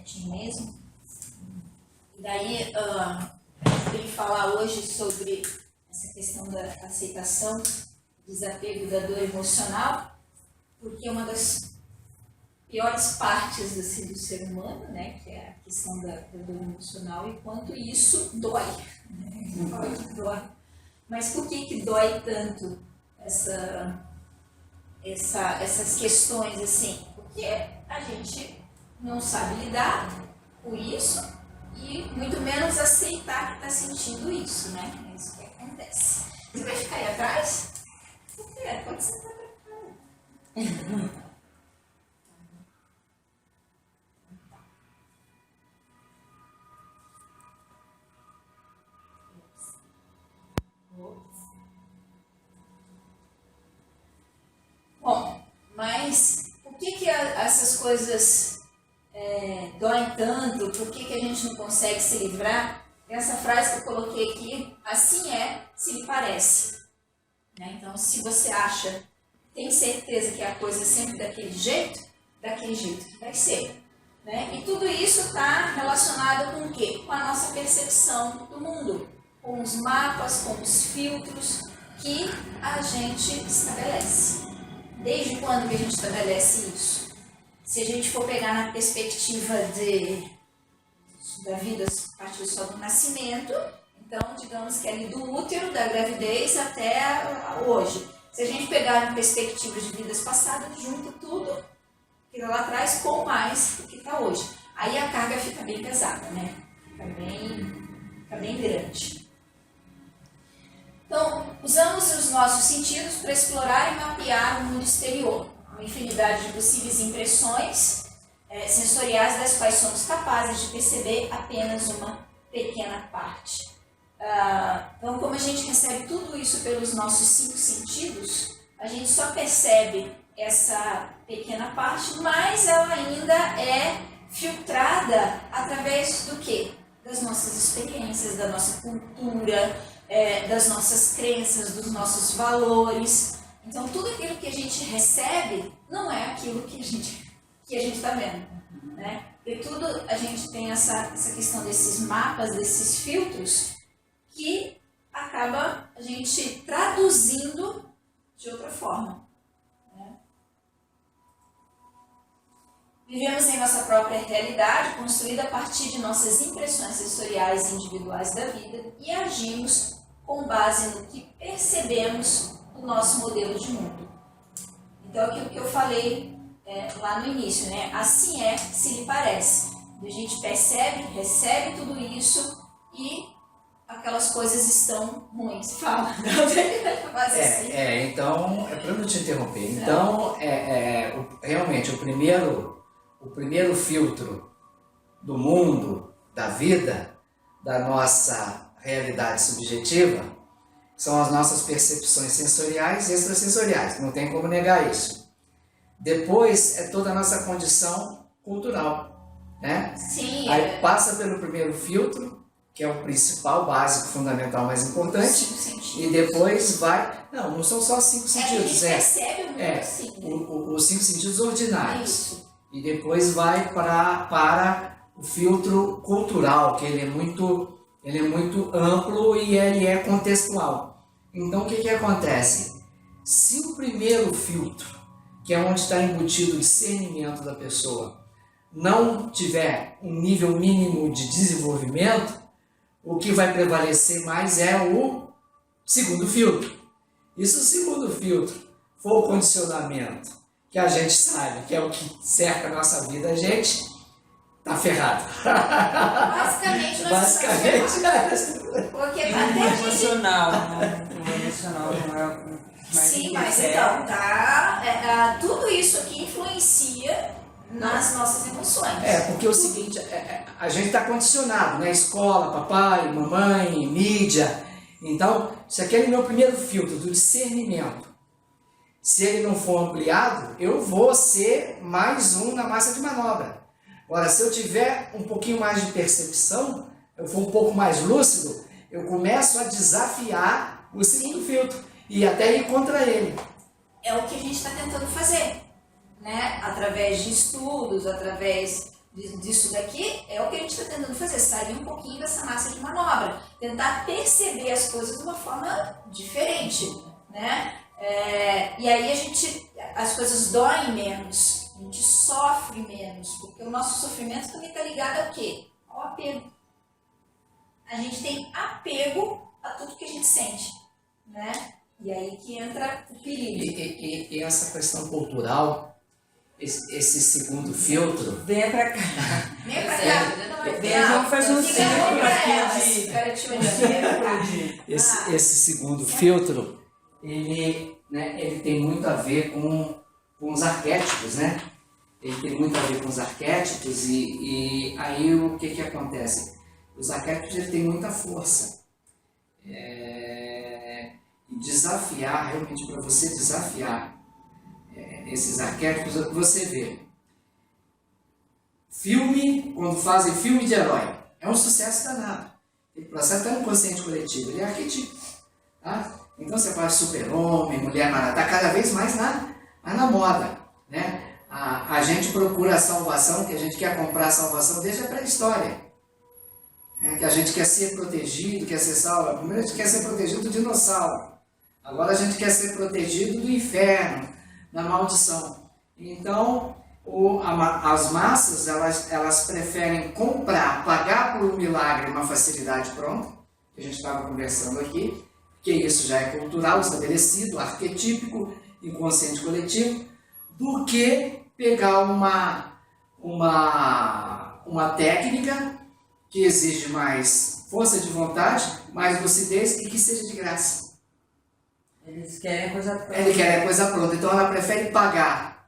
pertinho mesmo. E daí, ele falar hoje sobre essa questão da aceitação, desapego da dor emocional, porque uma das piores partes assim, do ser humano, né, que é a questão da dor emocional e quanto isso dói. Né? Dói. Mas por que dói tanto essas questões assim? Porque a gente não sabe lidar com isso e muito menos aceitar que está sentindo isso, né? É isso que acontece. Você vai ficar aí atrás? Por quê? Pode sentar para cá. Bom, mas por que essas coisas doem tanto? Por que a gente não consegue se livrar? Essa frase que eu coloquei aqui, assim é, se lhe parece. Né? Então, se você acha, tem certeza que a coisa é sempre daquele jeito que vai ser. Né? E tudo isso está relacionado com o quê? Com a nossa percepção do mundo, com os mapas, com os filtros que a gente estabelece. Desde quando que a gente estabelece isso? Se a gente for pegar na perspectiva da vida a partir só do nascimento, então, digamos que ali do útero, da gravidez até hoje. Se a gente pegar na perspectiva de vidas passadas, junta tudo que lá atrás com mais o que está hoje. Aí a carga fica bem pesada, né? Fica bem grande. Então, usamos os nossos sentidos para explorar e mapear o mundo exterior. Uma infinidade de possíveis impressões sensoriais das quais somos capazes de perceber apenas uma pequena parte. Então, como a gente recebe tudo isso pelos nossos 5 sentidos, a gente só percebe essa pequena parte, mas ela ainda é filtrada através do quê? Das nossas experiências, da nossa cultura, das nossas crenças, dos nossos valores. Então, tudo aquilo que a gente recebe não é aquilo que a gente está vendo. Né? Porque tudo a gente tem essa questão desses mapas, desses filtros, que acaba a gente traduzindo de outra forma. Né? Vivemos em nossa própria realidade, construída a partir de nossas impressões sensoriais e individuais da vida e agimos com base no que percebemos do nosso modelo de mundo. Então, aquilo que eu falei lá no início, né? Assim é, se lhe parece. A gente percebe, recebe tudo isso e aquelas coisas estão ruins. Fala. Então, para não te interromper, então, realmente, o primeiro filtro do mundo, da vida, da nossa realidade subjetiva, são as nossas percepções sensoriais e extrasensoriais, não tem como negar isso. Depois é toda a nossa condição cultural, né? Sim. Aí passa pelo primeiro filtro, que é o principal, básico, fundamental, mais importante, e depois vai... Não são só 5 sentidos. A gente percebe o mundo assim. Os 5 sentidos ordinários. Isso. E depois vai para o filtro cultural, que ele é muito amplo e ele é contextual. Então, o que acontece? Se o primeiro filtro, que é onde está embutido o discernimento da pessoa, não tiver um nível mínimo de desenvolvimento, o que vai prevalecer mais é o segundo filtro. E se o segundo filtro for o condicionamento, que a gente sabe que é o que cerca a nossa vida, a gente tá ferrado. Basicamente. Porque até emocional, né? O emocional não é mais. Sim, mas então, tudo isso aqui influencia nas nossas emoções. Porque é o seguinte, a gente está condicionado, né? Escola, papai, mamãe, mídia. Então, se aquele meu primeiro filtro do discernimento, se ele não for ampliado, eu vou ser mais um na massa de manobra. Agora, se eu tiver um pouquinho mais de percepção, eu for um pouco mais lúcido, eu começo a desafiar o segundo filtro e até ir contra ele. É o que a gente está tentando fazer, né? Através de estudos, através disso daqui é o que a gente está tentando fazer, sair um pouquinho dessa massa de manobra, tentar perceber as coisas de uma forma diferente, né? E aí as coisas doem menos, a gente sofre menos, porque o nosso sofrimento também está ligado ao quê? Ao apego. A gente tem apego a tudo que a gente sente, né? E aí que entra o perigo. E essa questão cultural, esse segundo filtro, Venha pra cá. Vem pra cá. Venha, vamos fazer um Fica bom círculo pra aqui elas. de... Fica te olhando. esse segundo filtro, ele tem muito a ver com os arquétipos, né? Ele tem muito a ver com os arquétipos e aí o que acontece? Os arquétipos ele têm muita força. E desafiar, realmente para você desafiar esses arquétipos, você vê. Quando fazem filme de herói, é um sucesso danado. O processo está no consciente coletivo, ele é arquetípico. Tá? Então você faz super-homem, mulher maravilha, está cada vez mais na moda. Né? A gente procura a salvação, que a gente quer comprar a salvação desde a pré-história. Que a gente quer ser protegido, quer ser salvo. Primeiro a gente quer ser protegido do dinossauro. Agora a gente quer ser protegido do inferno, da maldição. Então, as massas, elas preferem comprar, pagar por um milagre, uma facilidade pronta, que a gente estava conversando aqui, que isso já é cultural, estabelecido, arquetípico, inconsciente coletivo, do que pegar uma técnica que exige mais força de vontade, mais lucidez e que seja de graça. Eles querem coisa pronta. Ele quer coisa pronta, então ela prefere pagar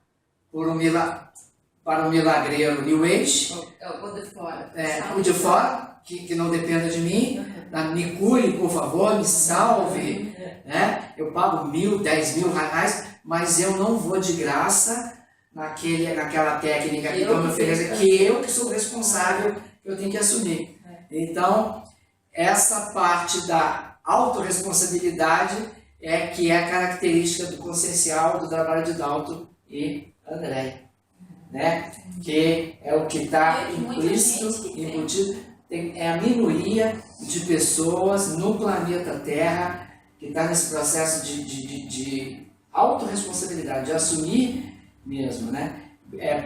para um milagreiro New Age, O de fora. o de fora, que não dependa de mim, me cure, por favor, me salve, né? Eu pago 1.000, 10.000 reais, mas eu não vou de graça naquela técnica que estão me oferecendo, que eu que sou responsável, que eu tenho que assumir. Então, essa parte da autorresponsabilidade que é a característica do consciencial, do trabalho de Dalton e André, né? Que é o que está implícito, embutido, é a minoria de pessoas no planeta Terra que está nesse processo de autorresponsabilidade, de assumir mesmo, né?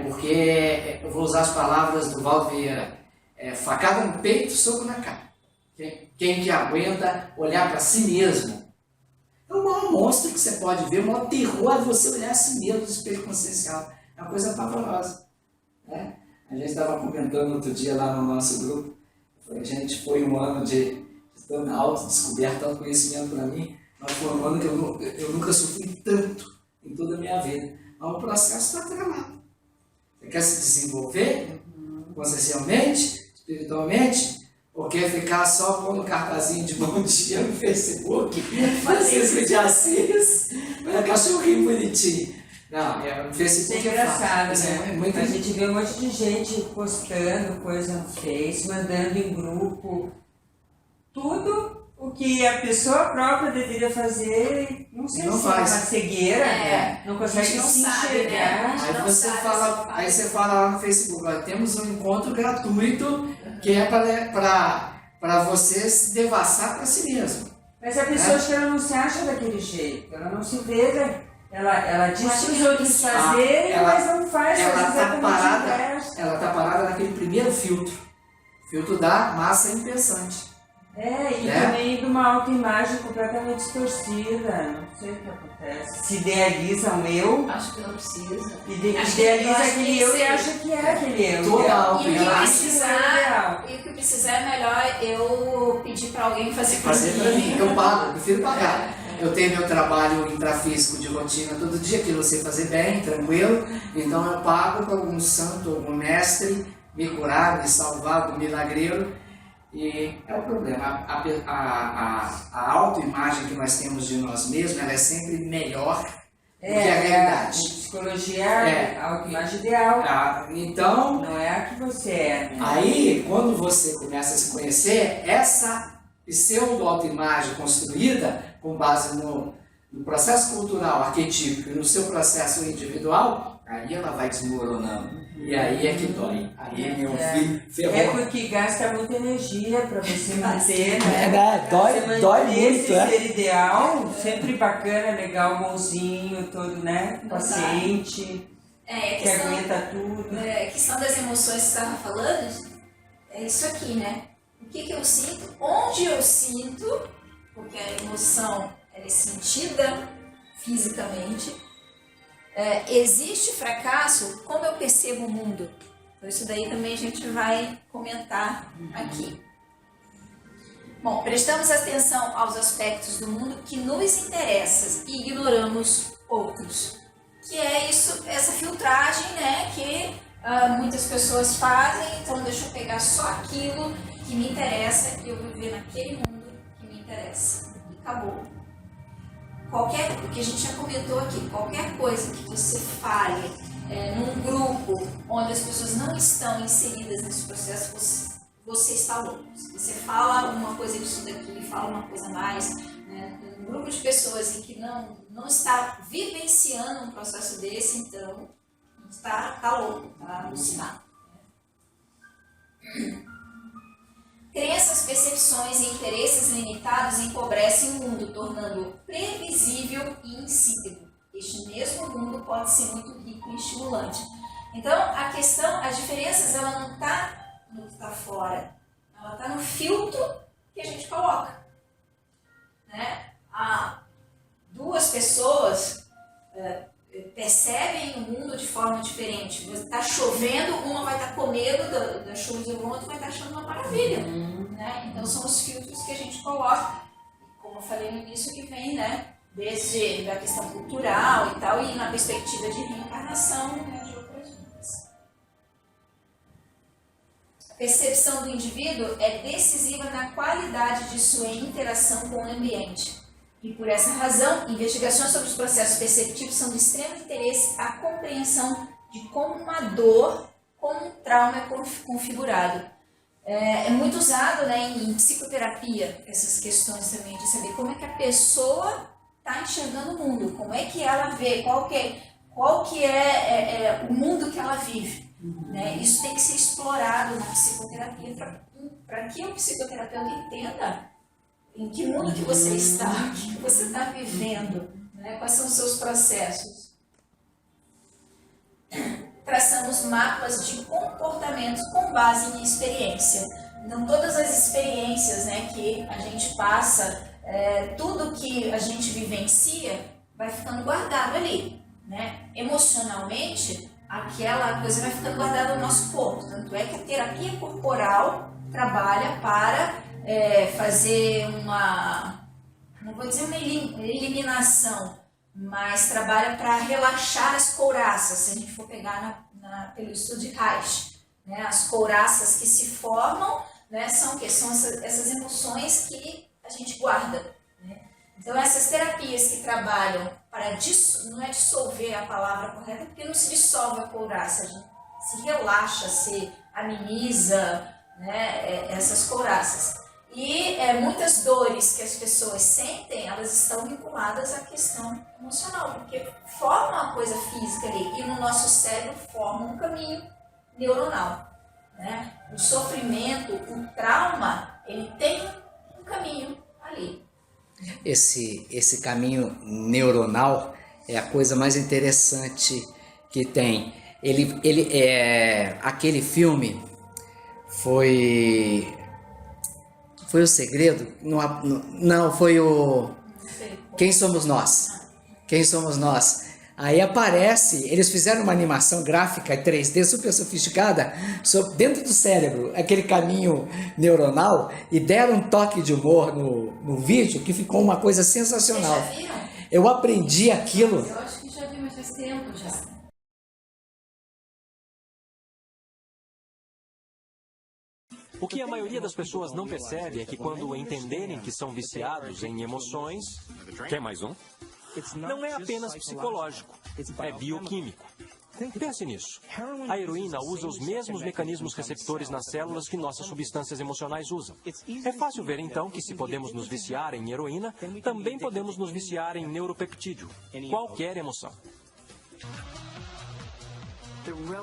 Porque, eu vou usar as palavras do Valdo Vieira, facada no peito, soco na cara. Quem que aguenta olhar para si mesmo? É o maior monstro que você pode ver, o maior terror é você olhar a si mesmo no espelho consciencial. É uma coisa pavorosa. Né? A gente estava comentando outro dia lá no nosso grupo, a gente foi um ano de autodescoberta, autoconhecimento para mim, mas foi um ano que eu nunca sofri tanto em toda a minha vida. Mas o processo está travado. Você quer se desenvolver consciencialmente, espiritualmente? Ou quer ficar só pondo cartazinho de bom dia no Facebook, Francisco de Assis, cachorrinho bonitinho. Não, no Facebook isso é engraçado, né? A gente vê um monte de gente postando coisa no Face, mandando em grupo, tudo o que a pessoa própria deveria fazer, não sei não se faz. é uma cegueira, não consegue não se sabe, enxergar. né? Aí você fala lá no Facebook, ó, temos um encontro gratuito que é para você se devassar para si mesmo. Mas a pessoa acha que ela não se acha daquele jeito, ela não se vê, ela diz para os outros fazerem, mas não faz, ela está parada, inverso. ela está parada naquele primeiro filtro da massa impensante. E também de uma autoimagem completamente distorcida, não sei o que acontece. Se idealiza um eu, Acho que não precisa. idealiza aquele eu e acha que é aquele eu. Toda E autoimagem. o que precisar é melhor eu pedir para alguém fazer para mim. Eu pago, eu prefiro pagar. Eu tenho meu trabalho intrafísico de rotina todo dia, que eu sei fazer bem, tranquilo. Então eu pago para algum santo, algum mestre me curar, me salvar do milagreiro. E é o problema. A autoimagem que nós temos de nós mesmos, ela é sempre melhor do que a realidade. Psicologia é a autoimagem ideal. Então, não é a que você é. Né? Aí, quando você começa a se conhecer, essa pseudo-autoimagem construída com base no processo cultural arquetípico e no seu processo individual, Aí ela vai desmoronando. E aí é que dói. Aí meu filho ferrou. É porque gasta muita energia para você manter, né? Dói, dói muito, ser ideal, sempre bacana, legal, bonzinho, todo, né? Paciente, que aguenta tudo. A questão das emoções que você estava falando, é isso aqui, né? O que eu sinto, onde eu sinto, porque a emoção ela é sentida fisicamente. Existe fracasso, como eu percebo o mundo. Então isso daí também a gente vai comentar aqui. Bom, prestamos atenção aos aspectos do mundo que nos interessam e ignoramos outros. Que é isso, essa filtragem, né, que muitas pessoas fazem. Então deixa eu pegar só aquilo que me interessa e eu vou viver naquele mundo que me interessa. E acabou. O que a gente já comentou aqui, qualquer coisa que você fale num grupo onde as pessoas não estão inseridas nesse processo, você está louco. Se você fala uma coisa disso daqui, fala uma coisa a mais, né, um grupo de pessoas em que não está vivenciando um processo desse, então está louco, está alucinado. Crenças, percepções e interesses limitados empobrecem o mundo, tornando-o previsível e insípido. Este mesmo mundo pode ser muito rico e estimulante. Então, as diferenças, ela não está no que está fora, ela está no filtro que a gente coloca. Né? Duas pessoas percebem o mundo de forma diferente. Está chovendo, uma vai estar com medo da chuva e o outro vai estar achando uma maravilha. Né? Então são os filtros que a gente coloca. Como eu falei no início, que vem, né, desde a questão cultural e tal, e na perspectiva de reencarnação, né, de outras vidas. A percepção do indivíduo é decisiva na qualidade de sua interação com o ambiente. E por essa razão, investigações sobre os processos perceptivos são de extremo interesse à compreensão de como uma dor, como um trauma é configurado. É muito usado, né, em psicoterapia essas questões também, de saber como é que a pessoa está enxergando o mundo, como é que ela vê, qual que é o mundo que ela vive. Né? Isso tem que ser explorado na psicoterapia para que o psicoterapeuta entenda em que mundo que você está, o que você está vivendo, né? Quais são os seus processos. Traçamos mapas de comportamentos com base em experiência. Então, todas as experiências, né, que a gente passa, tudo que a gente vivencia, vai ficando guardado ali. Né? Emocionalmente, aquela coisa vai ficando guardada no nosso corpo. Tanto é que a terapia corporal trabalha para fazer não vou dizer uma eliminação, mas trabalha para relaxar as couraças, se a gente for pegar pelo estudo de Reich. Né? As couraças que se formam, né, são essas emoções que a gente guarda. Né? Então, essas terapias que trabalham para não é dissolver a palavra correta, porque não se dissolve a couraça, a gente se relaxa, se ameniza, né, essas couraças. E muitas dores que as pessoas sentem, elas estão vinculadas à questão emocional, porque forma uma coisa física ali, e no nosso cérebro forma um caminho neuronal. Né? O sofrimento, o trauma, ele tem um caminho ali. Esse caminho neuronal é a coisa mais interessante que tem. Aquele filme foi O Segredo? Não, foi o Quem Somos Nós? Quem Somos Nós? Aí aparece, eles fizeram uma animação gráfica 3D super sofisticada dentro do cérebro, aquele caminho neuronal, e deram um toque de humor no vídeo que ficou uma coisa sensacional. Vocês já viram? Eu aprendi aquilo. Eu acho que já vi, mas faz tempo já. O que a maioria das pessoas não percebe é que quando entenderem que são viciados em emoções... Quer mais um? Não é apenas psicológico, é bioquímico. Pense nisso. A heroína usa os mesmos mecanismos receptores nas células que nossas substâncias emocionais usam. É fácil ver então que se podemos nos viciar em heroína, também podemos nos viciar em neuropeptídeo, qualquer emoção.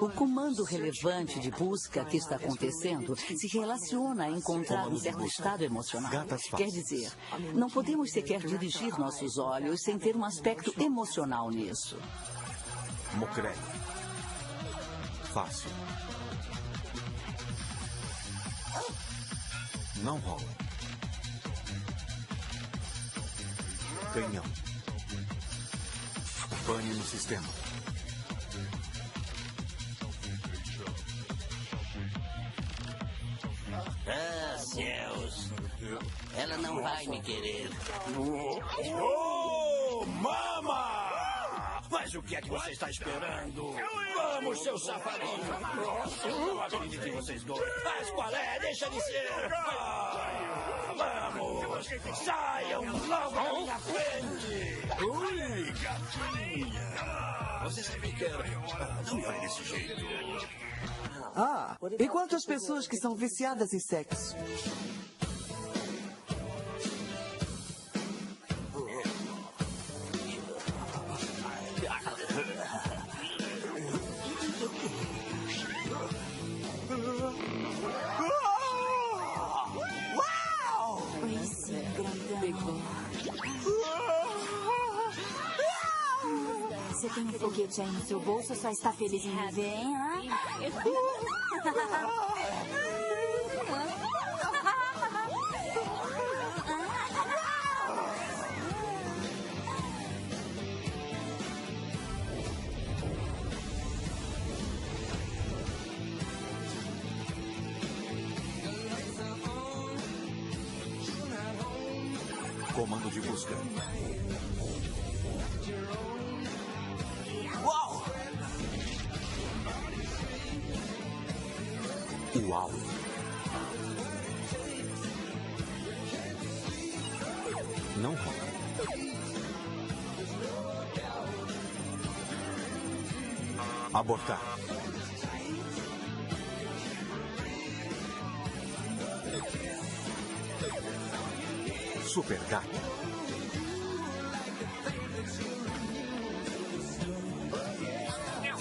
O comando relevante de busca que está acontecendo se relaciona a encontrar um certo estado emocional. Quer dizer, não podemos sequer dirigir nossos olhos sem ter um aspecto emocional nisso. Mocré. Fácil. Não rola. Canhão. Pane no sistema. Ah, céus. Ela não vai me querer. Oh, mama! Mas o que é que você está esperando? Vamos, seu safadinho! Não acredito em vocês dois. Mas qual é? Deixa de ser! Vamos! Saiam logo da minha frente! Ui, gatinha! Você sabe que era... Não me fale desse jeito. Ah, e quantas pessoas que são viciadas em sexo? Você tem um foguete aí no seu bolso ou só está feliz em me ver, hein? Comando de busca. Uau! Uau! Não rola. Abortar. Super gato.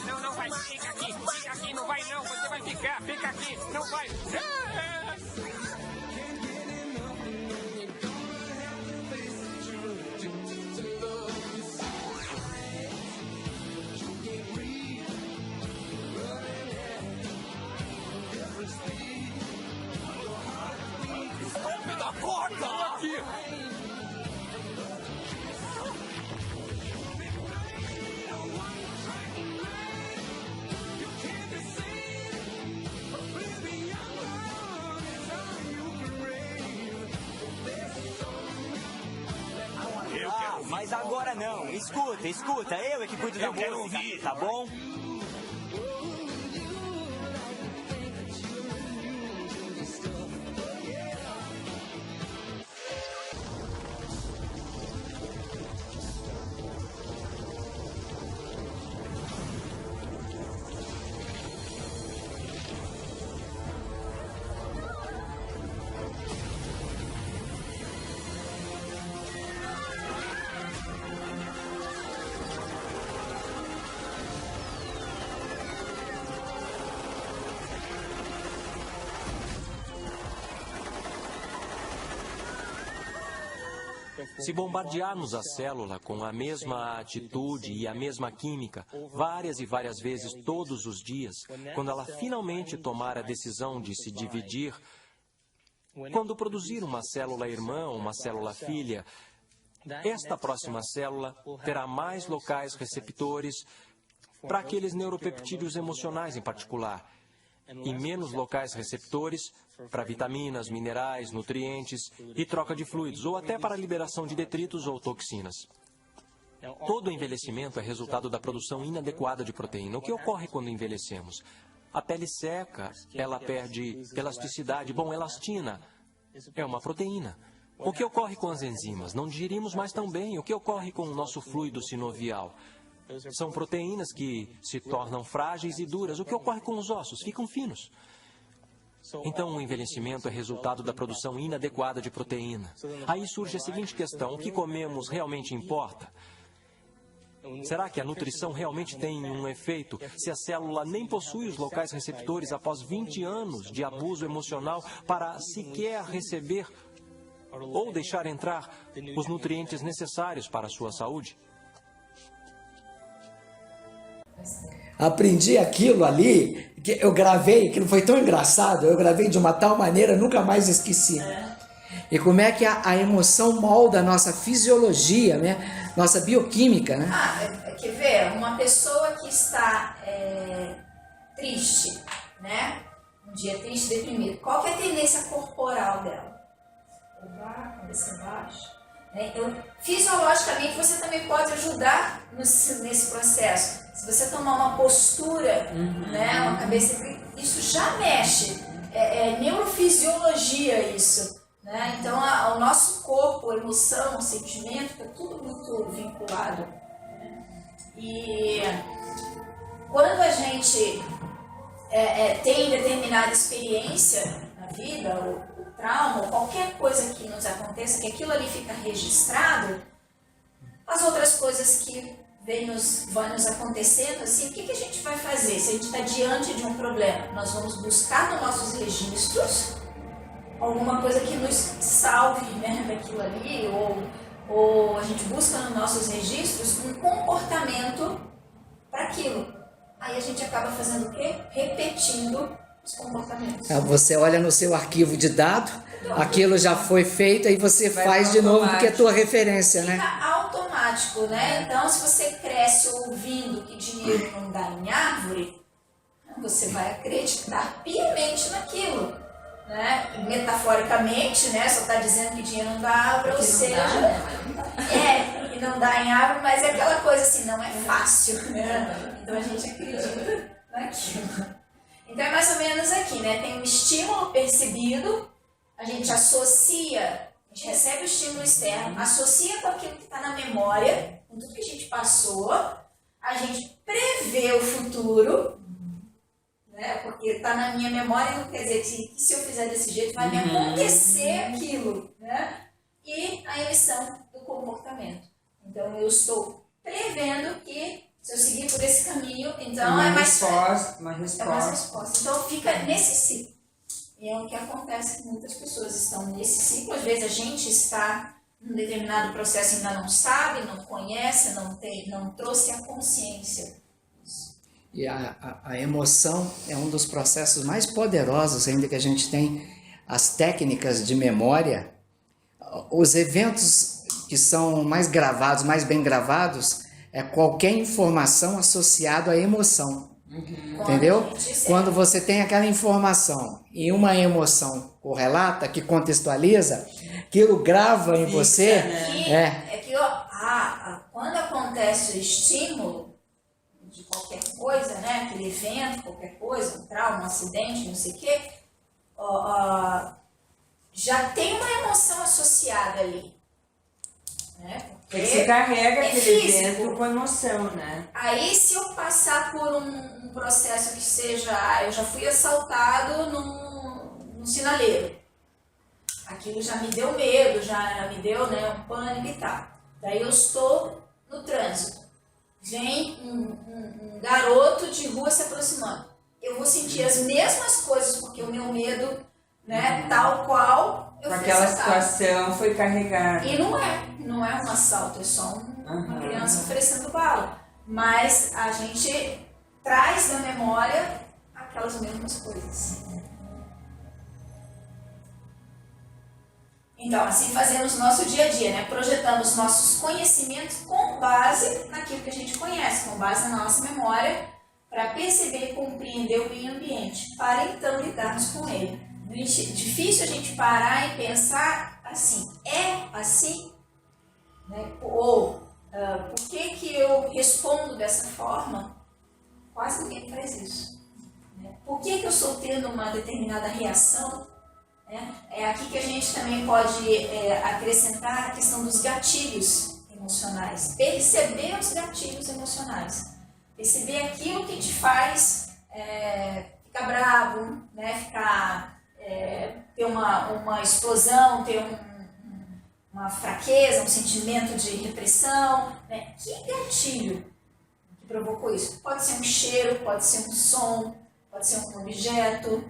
Não vai, fica aqui, não vai não, você vai ficar, fica aqui, não vai. Me dá corda! Aqui! Mas agora não. Escuta, eu é que cuido da música, tá bom? Se bombardearmos a célula com a mesma atitude e a mesma química, várias e várias vezes todos os dias, quando ela finalmente tomar a decisão de se dividir, quando produzir uma célula irmã ou uma célula filha, esta próxima célula terá mais locais receptores para aqueles neuropeptídeos emocionais em particular, e menos locais receptores para vitaminas, minerais, nutrientes e troca de fluidos, ou até para a liberação de detritos ou toxinas. Todo envelhecimento é resultado da produção inadequada de proteína. O que ocorre quando envelhecemos? A pele seca, ela perde elasticidade. Bom, elastina é uma proteína. O que ocorre com as enzimas? Não digerimos mais tão bem. O que ocorre com o nosso fluido sinovial? São proteínas que se tornam frágeis e duras. O que ocorre com os ossos? Ficam finos. Então, o envelhecimento é resultado da produção inadequada de proteína. Aí surge a seguinte questão: o que comemos realmente importa? Será que a nutrição realmente tem um efeito se a célula nem possui os locais receptores após 20 anos de abuso emocional para sequer receber ou deixar entrar os nutrientes necessários para a sua saúde? Aprendi aquilo ali, que eu gravei, aquilo foi tão engraçado, eu gravei de uma tal maneira, nunca mais esqueci. E como é que a emoção molda a nossa fisiologia, né? Nossa bioquímica, né? Quer ver? Uma pessoa que está triste, né? Um dia triste, deprimido. Qual que é a tendência corporal dela? Levar a cabeça abaixo. Então, fisiologicamente, você também pode ajudar nesse processo. Se você tomar uma postura, né? Uma cabeça... Isso já mexe. É neurofisiologia isso. Né? Então, o nosso corpo, a emoção, o sentimento, está tudo muito vinculado. Né? E quando a gente tem determinada experiência na vida, o trauma, ou qualquer coisa que nos aconteça, que aquilo ali fica registrado, as outras coisas que vão nos acontecendo, assim, o que a gente vai fazer? Se a gente está diante de um problema, nós vamos buscar nos nossos registros alguma coisa que nos salve, né, daquilo ali, ou a gente busca nos nossos registros um comportamento para aquilo. Aí a gente acaba fazendo o quê? Repetindo os comportamentos. Você olha no seu arquivo de dados, aquilo já foi feito, aí você faz de novo porque é a tua referência, né? Fica automático, né? Então, se você cresce ouvindo que dinheiro não dá em árvore, você vai acreditar piamente naquilo. Né? Metaforicamente, né? Só está dizendo que dinheiro não dá árvore, ou seja, que não dá em árvore, mas é aquela coisa assim, não é fácil, né? Então a gente acredita naquilo. Então é mais ou menos aqui, né? Tem um estímulo percebido, a gente associa, a gente recebe o estímulo externo, associa com aquilo que está na memória, com tudo que a gente passou, a gente prevê o futuro, né? Porque está na minha memória, não quer dizer que se eu fizer desse jeito vai me acontecer aquilo, né? E a emissão do comportamento. Então eu estou prevendo que se eu seguir por esse caminho, então é mais uma resposta. É uma resposta. Então fica nesse ciclo. E é o que acontece, que muitas pessoas estão nesse ciclo. Às vezes a gente está num determinado processo e ainda não sabe, não conhece, não trouxe a consciência. E a emoção é um dos processos mais poderosos ainda que a gente tem. As técnicas de memória, os eventos que são mais gravados, mais bem gravados, é qualquer informação associada à emoção. Entendeu? Quando você tem aquela informação e uma emoção correlata, que contextualiza, aquilo grava em você. Né? Quando acontece o estímulo de qualquer coisa, né? Aquele evento, qualquer coisa, um trauma, um acidente, não sei o quê, já tem uma emoção associada ali. Né? Porque você carrega aquele evento com emoção, né? Aí, se eu passar por um processo que seja, eu já fui assaltado num sinaleiro, aquilo já me deu medo, já me deu, né, um pânico e tal. Daí eu estou no trânsito, vem um garoto de rua se aproximando. Eu vou sentir as mesmas coisas, porque o meu medo, né, tal qual eu fui aquela assaltado. situação foi carregada. E não é um assalto, é só uma criança oferecendo bala. Mas a gente traz na memória aquelas mesmas coisas. Então, assim fazemos o nosso dia a dia, né? Projetamos nossos conhecimentos com base naquilo que a gente conhece, com base na nossa memória, para perceber e compreender o meio ambiente, para então lidarmos com ele. Difícil a gente parar e pensar assim, é assim? Né? Ou por que eu respondo dessa forma? Quase ninguém faz isso. Né? Por que eu estou tendo uma determinada reação? Né? É aqui que a gente também pode acrescentar a questão dos gatilhos emocionais. Perceber os gatilhos emocionais. Perceber aquilo que te faz ficar bravo, né? Ter uma explosão, ter uma fraqueza, um sentimento de repressão, né? Que gatilho que provocou isso? Pode ser um cheiro, pode ser um som, pode ser um objeto,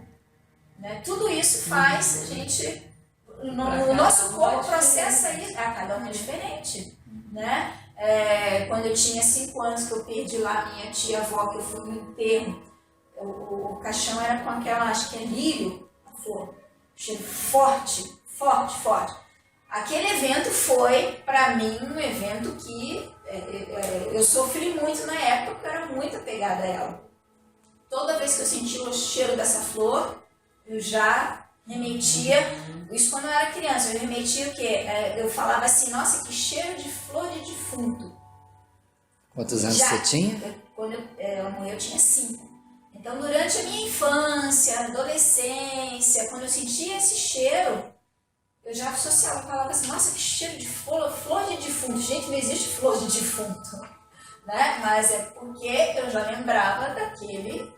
né? Tudo isso faz a gente, o nosso corpo processa isso, cada um é diferente, né? Quando eu tinha 5 anos que eu perdi lá minha tia-avó, que eu fui no enterro, o caixão era com aquela, acho que é lírio, a flor, cheiro forte, forte, forte. Aquele evento foi, para mim, um evento que eu sofri muito na época, porque eu era muito apegada a ela. Toda vez que eu sentia o cheiro dessa flor, eu já remetia, isso quando eu era criança, eu remetia o quê? Eu falava assim, nossa, que cheiro de flor de defunto. Quantos anos você tinha? Quando ela morreu, eu tinha 5. Então, durante a minha infância, adolescência, quando eu sentia esse cheiro, eu já associava, falava assim, nossa, que cheiro de flor de defunto. Gente, não existe flor de defunto, né? Mas é porque eu já lembrava daquele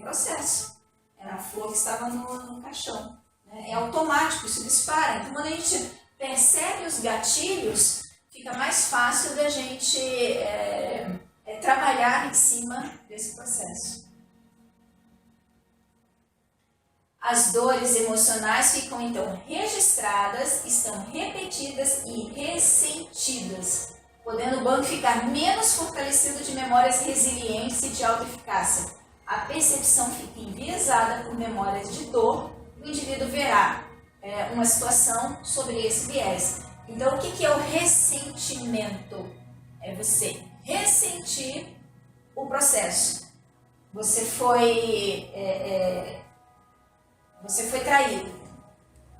processo. Era a flor que estava no caixão. Né? É automático, isso dispara. Então, quando a gente percebe os gatilhos, fica mais fácil da gente trabalhar em cima desse processo. As dores emocionais ficam, então, registradas, estão repetidas e ressentidas, podendo o banco ficar menos fortalecido de memórias resilientes e de autoeficácia. A percepção fica enviesada por memórias de dor, o indivíduo verá uma situação sobre esse viés. Então, o que é o ressentimento? É você ressentir o processo. Você foi traído,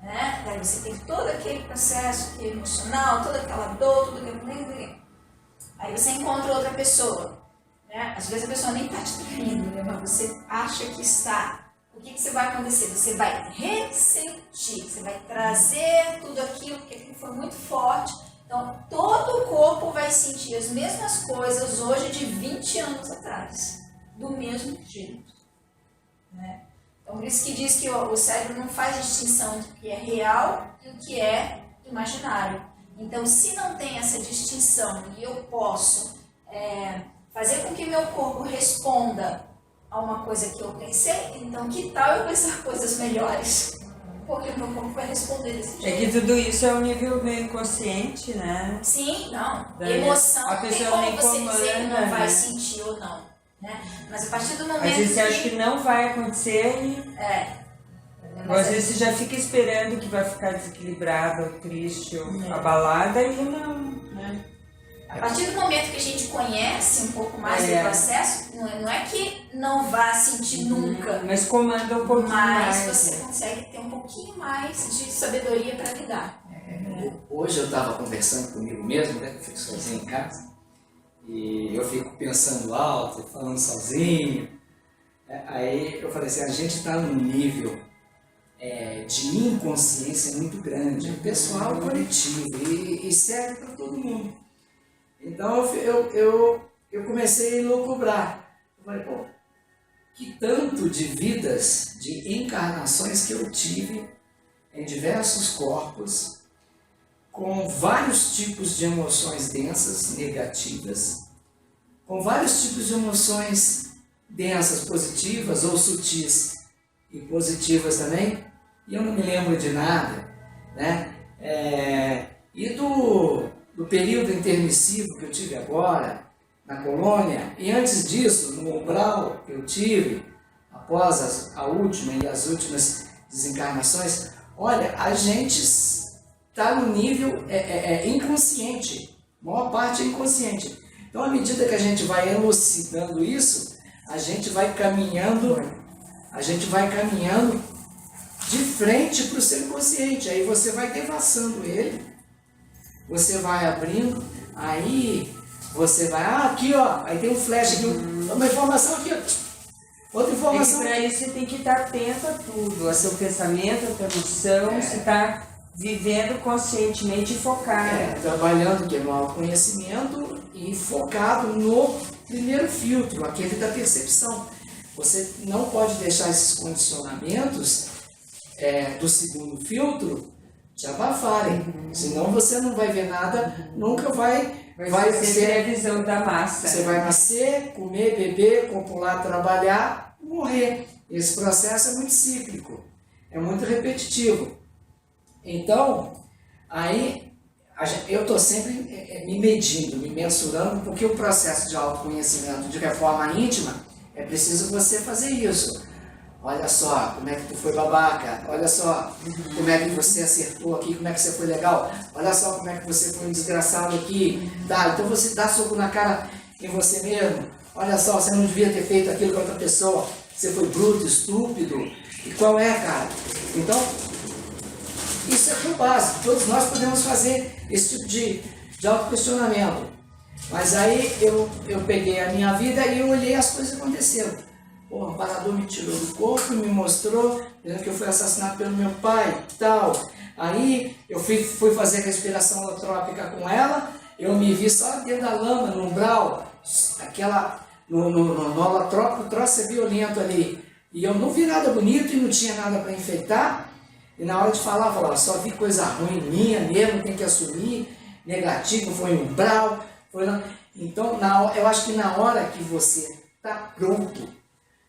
né? Daí você teve todo aquele processo emocional, toda aquela dor, tudo aquilo. Aí você encontra outra pessoa, né? Às vezes a pessoa nem está te traindo, né? Mas você acha que está. O que você vai acontecer? Você vai ressentir, você vai trazer tudo aquilo, porque aquilo foi muito forte. Então, todo o corpo vai sentir as mesmas coisas hoje de 20 anos atrás, do mesmo jeito, né? Então, por isso que diz que o cérebro não faz distinção entre o que é real e o que é imaginário. Então, se não tem essa distinção e eu posso fazer com que meu corpo responda a uma coisa que eu pensei, então que tal eu pensar coisas melhores? Porque o meu corpo vai responder desse jeito. É que tudo isso é um nível meio inconsciente, né? Sim, não. Daí Emoção, a tem pessoa como nem você dizer que não vai né? sentir ou não. Né? Mas a partir do momento às vezes você acha que não vai acontecer e... Ou às vezes você já fica esperando que vai ficar desequilibrado, ou triste, ou abalada e não, né? A partir do momento que a gente conhece um pouco mais do processo, não é que não vá sentir nunca. Mas comanda um pouquinho mais. Mas você consegue ter um pouquinho mais de sabedoria para lidar. Hoje eu estava conversando comigo mesmo, né? Eu fico sozinho em casa. E eu fico pensando alto, falando sozinho. Aí eu falei assim, a gente está num nível de inconsciência muito grande, pessoal, coletivo, e serve para todo mundo. Então eu comecei a elucubrar. Eu falei, pô, que tanto de vidas, de encarnações que eu tive em diversos corpos, com vários tipos de emoções densas, negativas, com vários tipos de emoções densas, positivas ou sutis e positivas também, e eu não me lembro de nada, né? E do período intermissivo que eu tive agora, na colônia, e antes disso, no umbral que eu tive, após a última e as últimas desencarnações, olha, a gente está no nível inconsciente, a maior parte é inconsciente. Então, à medida que a gente vai elucidando isso, a gente vai caminhando de frente para o seu inconsciente. Aí você vai devassando ele, você vai abrindo, aí você vai, aqui ó, aí tem um flash aqui, uma informação aqui, ó. Outra informação. Para isso você tem que estar atento a tudo, a seu pensamento, a tua emoção, você está vivendo conscientemente e focado. Trabalhando no autoconhecimento e focado no primeiro filtro, aquele da percepção. Você não pode deixar esses condicionamentos do segundo filtro te abafarem. Senão você não vai ver nada, nunca vai ser a visão da massa. Você vai nascer, comer, beber, copular, trabalhar, morrer. Esse processo é muito cíclico, é muito repetitivo. Então, aí eu estou sempre me medindo, me mensurando, porque o processo de autoconhecimento, de reforma íntima, é preciso você fazer isso. Olha só como é que tu foi babaca, olha só como é que você acertou aqui, como é que você foi legal, olha só como é que você foi um desgraçado aqui, tá? Então você dá soco na cara em você mesmo, olha só, você não devia ter feito aquilo com outra pessoa, você foi bruto, estúpido, e qual é, cara? Então, isso é o básico, todos nós podemos fazer esse tipo de autoquestionamento, mas aí eu peguei a minha vida e eu olhei as coisas acontecendo. O amparador me tirou do corpo, me mostrou que eu fui assassinado pelo meu pai e tal. Aí eu fui fazer respiração holotrópica com ela, eu me vi só dentro da lama, no umbral, no holotrópico, o troço é violento ali. E eu não vi nada bonito e não tinha nada para enfeitar. E na hora de falar, eu falava, só vi coisa ruim minha mesmo, tem que assumir, negativo, foi um umbral. Então, eu acho que na hora que você está pronto,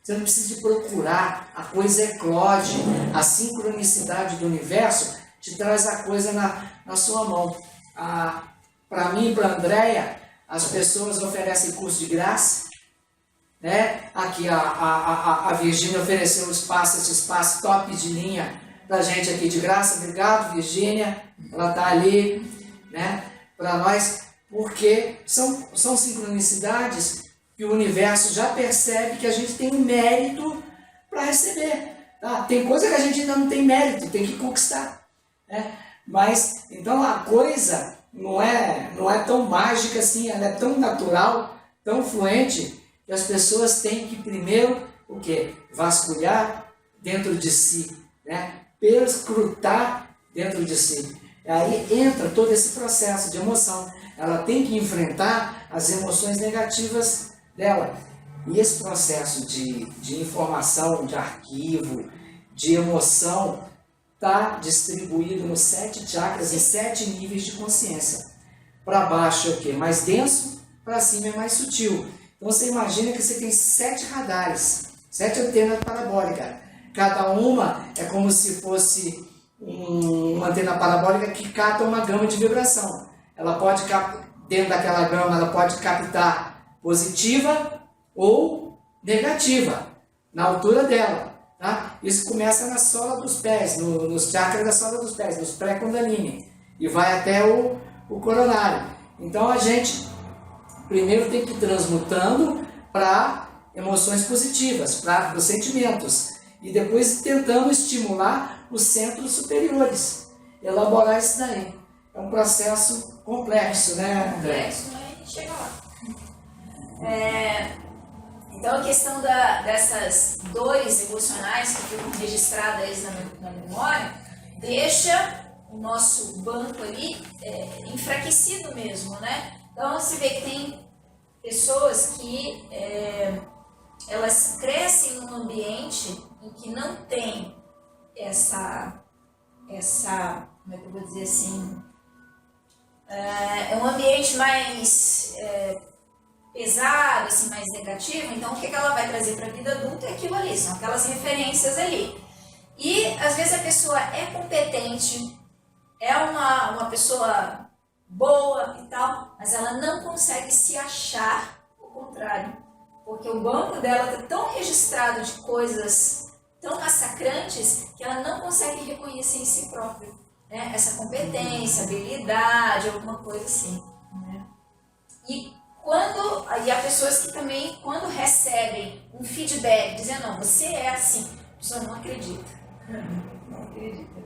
você não precisa de procurar, a coisa eclode, a sincronicidade do universo te traz a coisa na sua mão. Para mim e para a Andréia, as pessoas oferecem curso de graça, né? Aqui a Virgínia ofereceu esse espaço top de linha para a gente aqui de graça. Obrigado, Virgínia, ela está ali, né? Para nós, porque são sincronicidades que o universo já percebe que a gente tem um mérito para receber. Tá? Tem coisa que a gente ainda não tem mérito, tem que conquistar. Né? Mas, então a coisa não é tão mágica assim, ela é tão natural, tão fluente, que as pessoas têm que primeiro, o quê? Vasculhar dentro de si, né? Perscrutar dentro de si. E aí entra todo esse processo de emoção. Ela tem que enfrentar as emoções negativas dela. E esse processo de informação, de arquivo, de emoção, está distribuído nos 7 chakras e 7 níveis de consciência. Para baixo é o quê? Mais denso, para cima é mais sutil. Então você imagina que você tem 7 radares, 7 antenas parabólicas. Cada uma é como se fosse uma antena parabólica que capta uma gama de vibração. Ela pode, dentro daquela gama, ela pode captar positiva ou negativa, na altura dela. Tá? Isso começa na sola dos pés, nos chakras da sola dos pés, nos pré-kundalini, e vai até o coronário. Então a gente primeiro tem que ir transmutando para emoções positivas, para os sentimentos, e depois tentando estimular os centros superiores, elaborar isso daí. É um processo complexo, né, André? Complexo, mas a gente chega lá. Então a questão dessas dores emocionais que ficam registradas na memória deixa o nosso banco ali enfraquecido mesmo, né? Então você vê que tem pessoas que elas crescem num ambiente em que não tem essa como é que eu vou dizer assim, é um ambiente mais pesado, assim, mais negativo. Então o que ela vai trazer para a vida adulta é aquilo ali, são aquelas referências ali. E às vezes a pessoa é competente, é uma pessoa boa e tal, mas ela não consegue se achar o contrário, porque o banco dela está tão registrado de coisas tão massacrantes que ela não consegue reconhecer em si própria, né? Essa competência, habilidade, alguma coisa assim, né? E há pessoas que também, quando recebem um feedback dizendo, não, você é assim, a pessoa não acredita. Não acredita.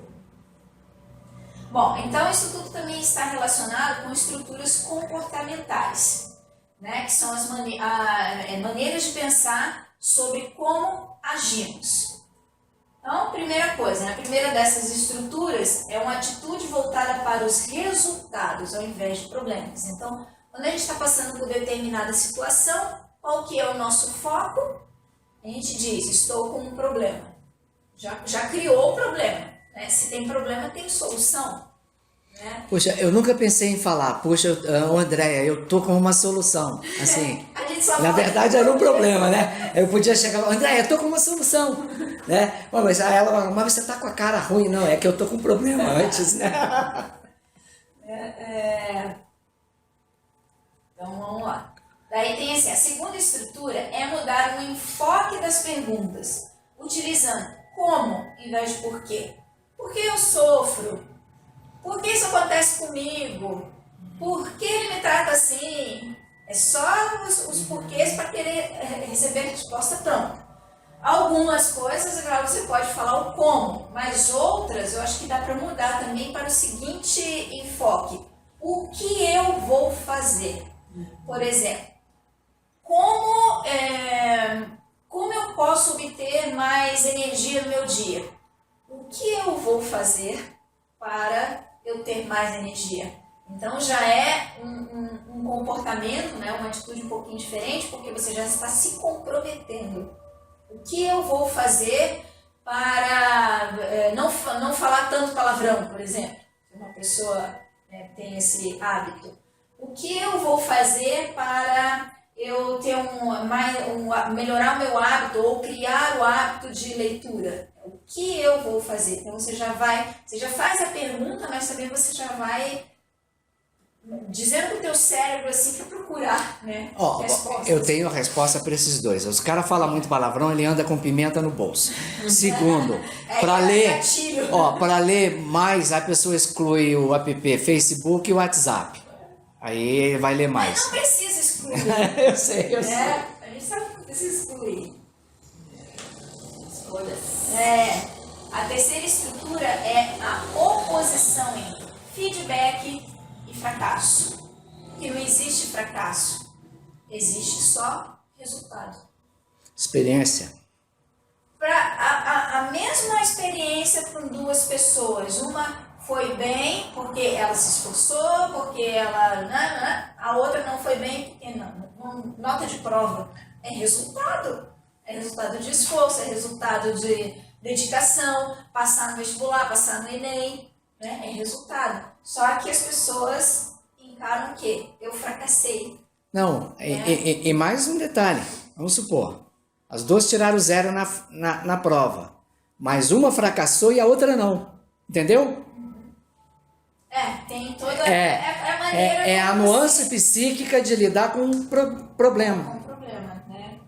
Bom, então isso tudo também está relacionado com estruturas comportamentais, né? Que são as maneiras de pensar sobre como agimos. Então, primeira coisa, a primeira dessas estruturas é uma atitude voltada para os resultados, ao invés de problemas. Então, quando a gente está passando por determinada situação, qual que é o nosso foco? A gente diz, estou com um problema. Já criou o problema. Né? Se tem problema, tem solução. Né? Poxa, eu nunca pensei em falar, poxa, Andréia, eu tô com uma solução. Assim, na verdade era um problema, né? Eu podia chegar, Andréia, eu tô com uma solução. Né? Mas aí ela, mas você tá com a cara ruim, não, é que eu tô com um problema antes, né? Então vamos lá. Daí tem assim, a segunda estrutura é mudar o enfoque das perguntas, utilizando como em vez de por quê. Por que eu sofro? Por que isso acontece comigo? Por que ele me trata assim? É só os porquês para querer receber a resposta pronta. Algumas coisas, claro, você pode falar o como, mas outras eu acho que dá para mudar também para o seguinte enfoque. O que eu vou fazer? Por exemplo, como eu posso obter mais energia no meu dia? O que eu vou fazer para eu ter mais energia? Então já é um comportamento, né, uma atitude um pouquinho diferente, porque você já está se comprometendo. O que eu vou fazer para não falar tanto palavrão, por exemplo? Se uma pessoa tem esse hábito. O que eu vou fazer para eu ter melhorar o meu hábito ou criar o hábito de leitura? O que eu vou fazer? Então você já faz a pergunta, mas também você já vai dizendo para o teu cérebro assim para procurar, né? Eu tenho a resposta para esses dois. Os caras falam muito palavrão, ele anda com pimenta no bolso. Segundo, para ler mais, a pessoa exclui o app Facebook e o WhatsApp. Aí vai ler mais. Mas não precisa excluir. Eu sei. A gente sabe que precisa excluir. A terceira estrutura é a oposição entre feedback e fracasso. Porque não existe fracasso, existe só resultado. Experiência. A mesma experiência com duas pessoas. Uma foi bem porque ela se esforçou, porque ela... A outra não foi bem porque não. Nota de prova. É resultado. É resultado de esforço, é resultado de dedicação, passar no vestibular, passar no Enem. Né? É resultado. Só que as pessoas encaram que eu fracassei. Não, e mais um detalhe. Vamos supor, as duas tiraram 0 na prova, mas uma fracassou e a outra não. Entendeu? Tem toda a maneira... É a nuance psíquica de lidar com um problema. Com um problema, né?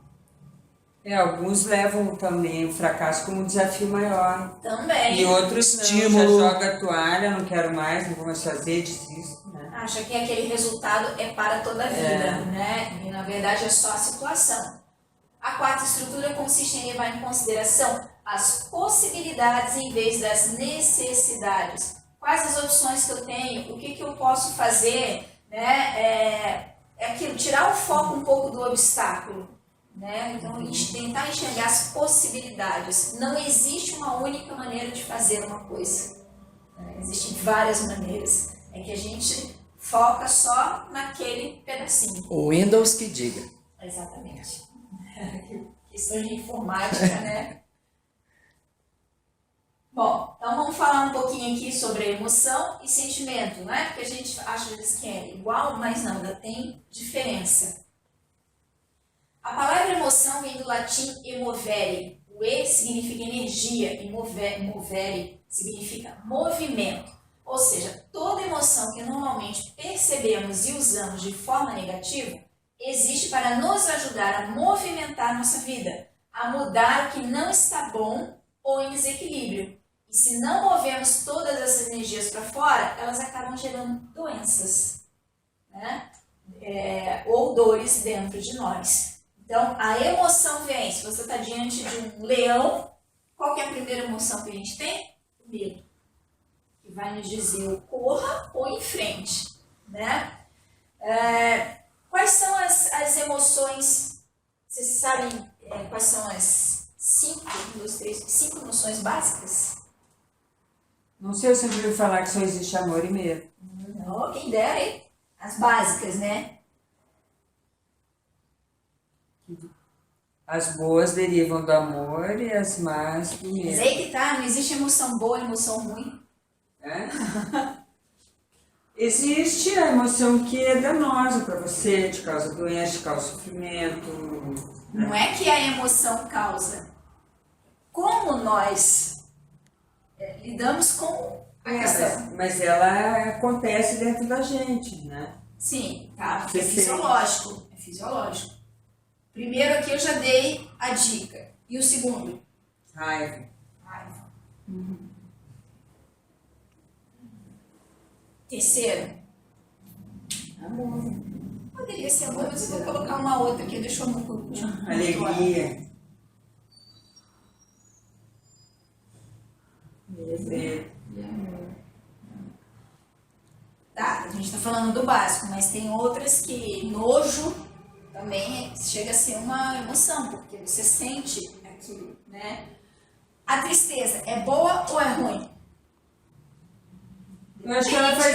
Alguns levam também o fracasso como um desafio maior. Também. E outros não, já joga a toalha, não quero mais, não vou mais fazer, desisto. Né? Acha que aquele resultado é para toda a vida, né? E na verdade é só a situação. A quarta estrutura consiste em levar em consideração as possibilidades em vez das necessidades. Quais as opções que eu tenho? O que eu posso fazer? Né? É aquilo, tirar o foco um pouco do obstáculo. Né? Então, tentar enxergar as possibilidades. Não existe uma única maneira de fazer uma coisa. Existem várias maneiras. É que a gente foca só naquele pedacinho. O Windows que diga. Exatamente. Questão de informática, né? Bom, então vamos falar um pouquinho aqui sobre emoção e sentimento, né? Porque a gente acha às vezes que é igual, mas não, ainda tem diferença. A palavra emoção vem do latim emovere. O E significa energia e movere significa movimento. Ou seja, toda emoção que normalmente percebemos e usamos de forma negativa existe para nos ajudar a movimentar nossa vida, a mudar o que não está bom ou em desequilíbrio. E se não movemos todas essas energias para fora, elas acabam gerando doenças, né? Ou dores dentro de nós. Então, a emoção vem, se você está diante de um leão, qual que é a primeira emoção que a gente tem? O medo. Que vai nos dizer ou corra ou em frente, né? Quais são as emoções, vocês sabem quais são as 5 emoções básicas? Não sei, eu sempre ouvi falar que só existe amor e medo. Não, quem dera, hein? As básicas, né? As boas derivam do amor e as más do medo. Mas aí que tá, não existe emoção boa, emoção ruim. É? Existe a emoção que é danosa para você, te causa doença, te causa sofrimento. Não é que a emoção causa. Como nós lidamos com a questão. Mas ela acontece dentro da gente, né? Sim, tá, porque é fisiológico. É fisiológico. Primeiro aqui eu já dei a dica. E o segundo? Raiva. Terceiro? Amor. Poderia ser amor, mas eu vou colocar uma outra aqui, deixa eu muito. Alegria. Medo. Tá, a gente tá falando do básico, mas tem outras que nojo também chega a ser uma emoção, porque você sente aquilo, né? A tristeza é boa ou é ruim? Eu acho que ela está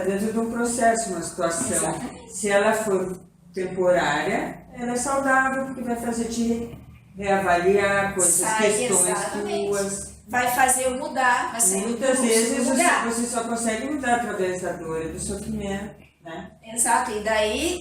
dentro de um processo, uma situação. Exatamente. Se ela for temporária, ela é saudável, porque vai fazer te reavaliar questões tuas. Vai fazer eu mudar, vai ser muitas vezes você só consegue mudar através da dor e do sofrimento, né? Exato, e daí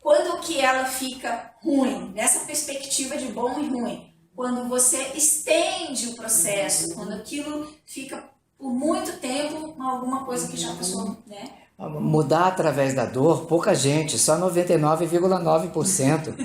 quando que ela fica ruim, nessa perspectiva de bom e ruim, quando você estende o processo, quando aquilo fica por muito tempo alguma coisa que já passou, né? Mudar através da dor, pouca gente, só 99,9%.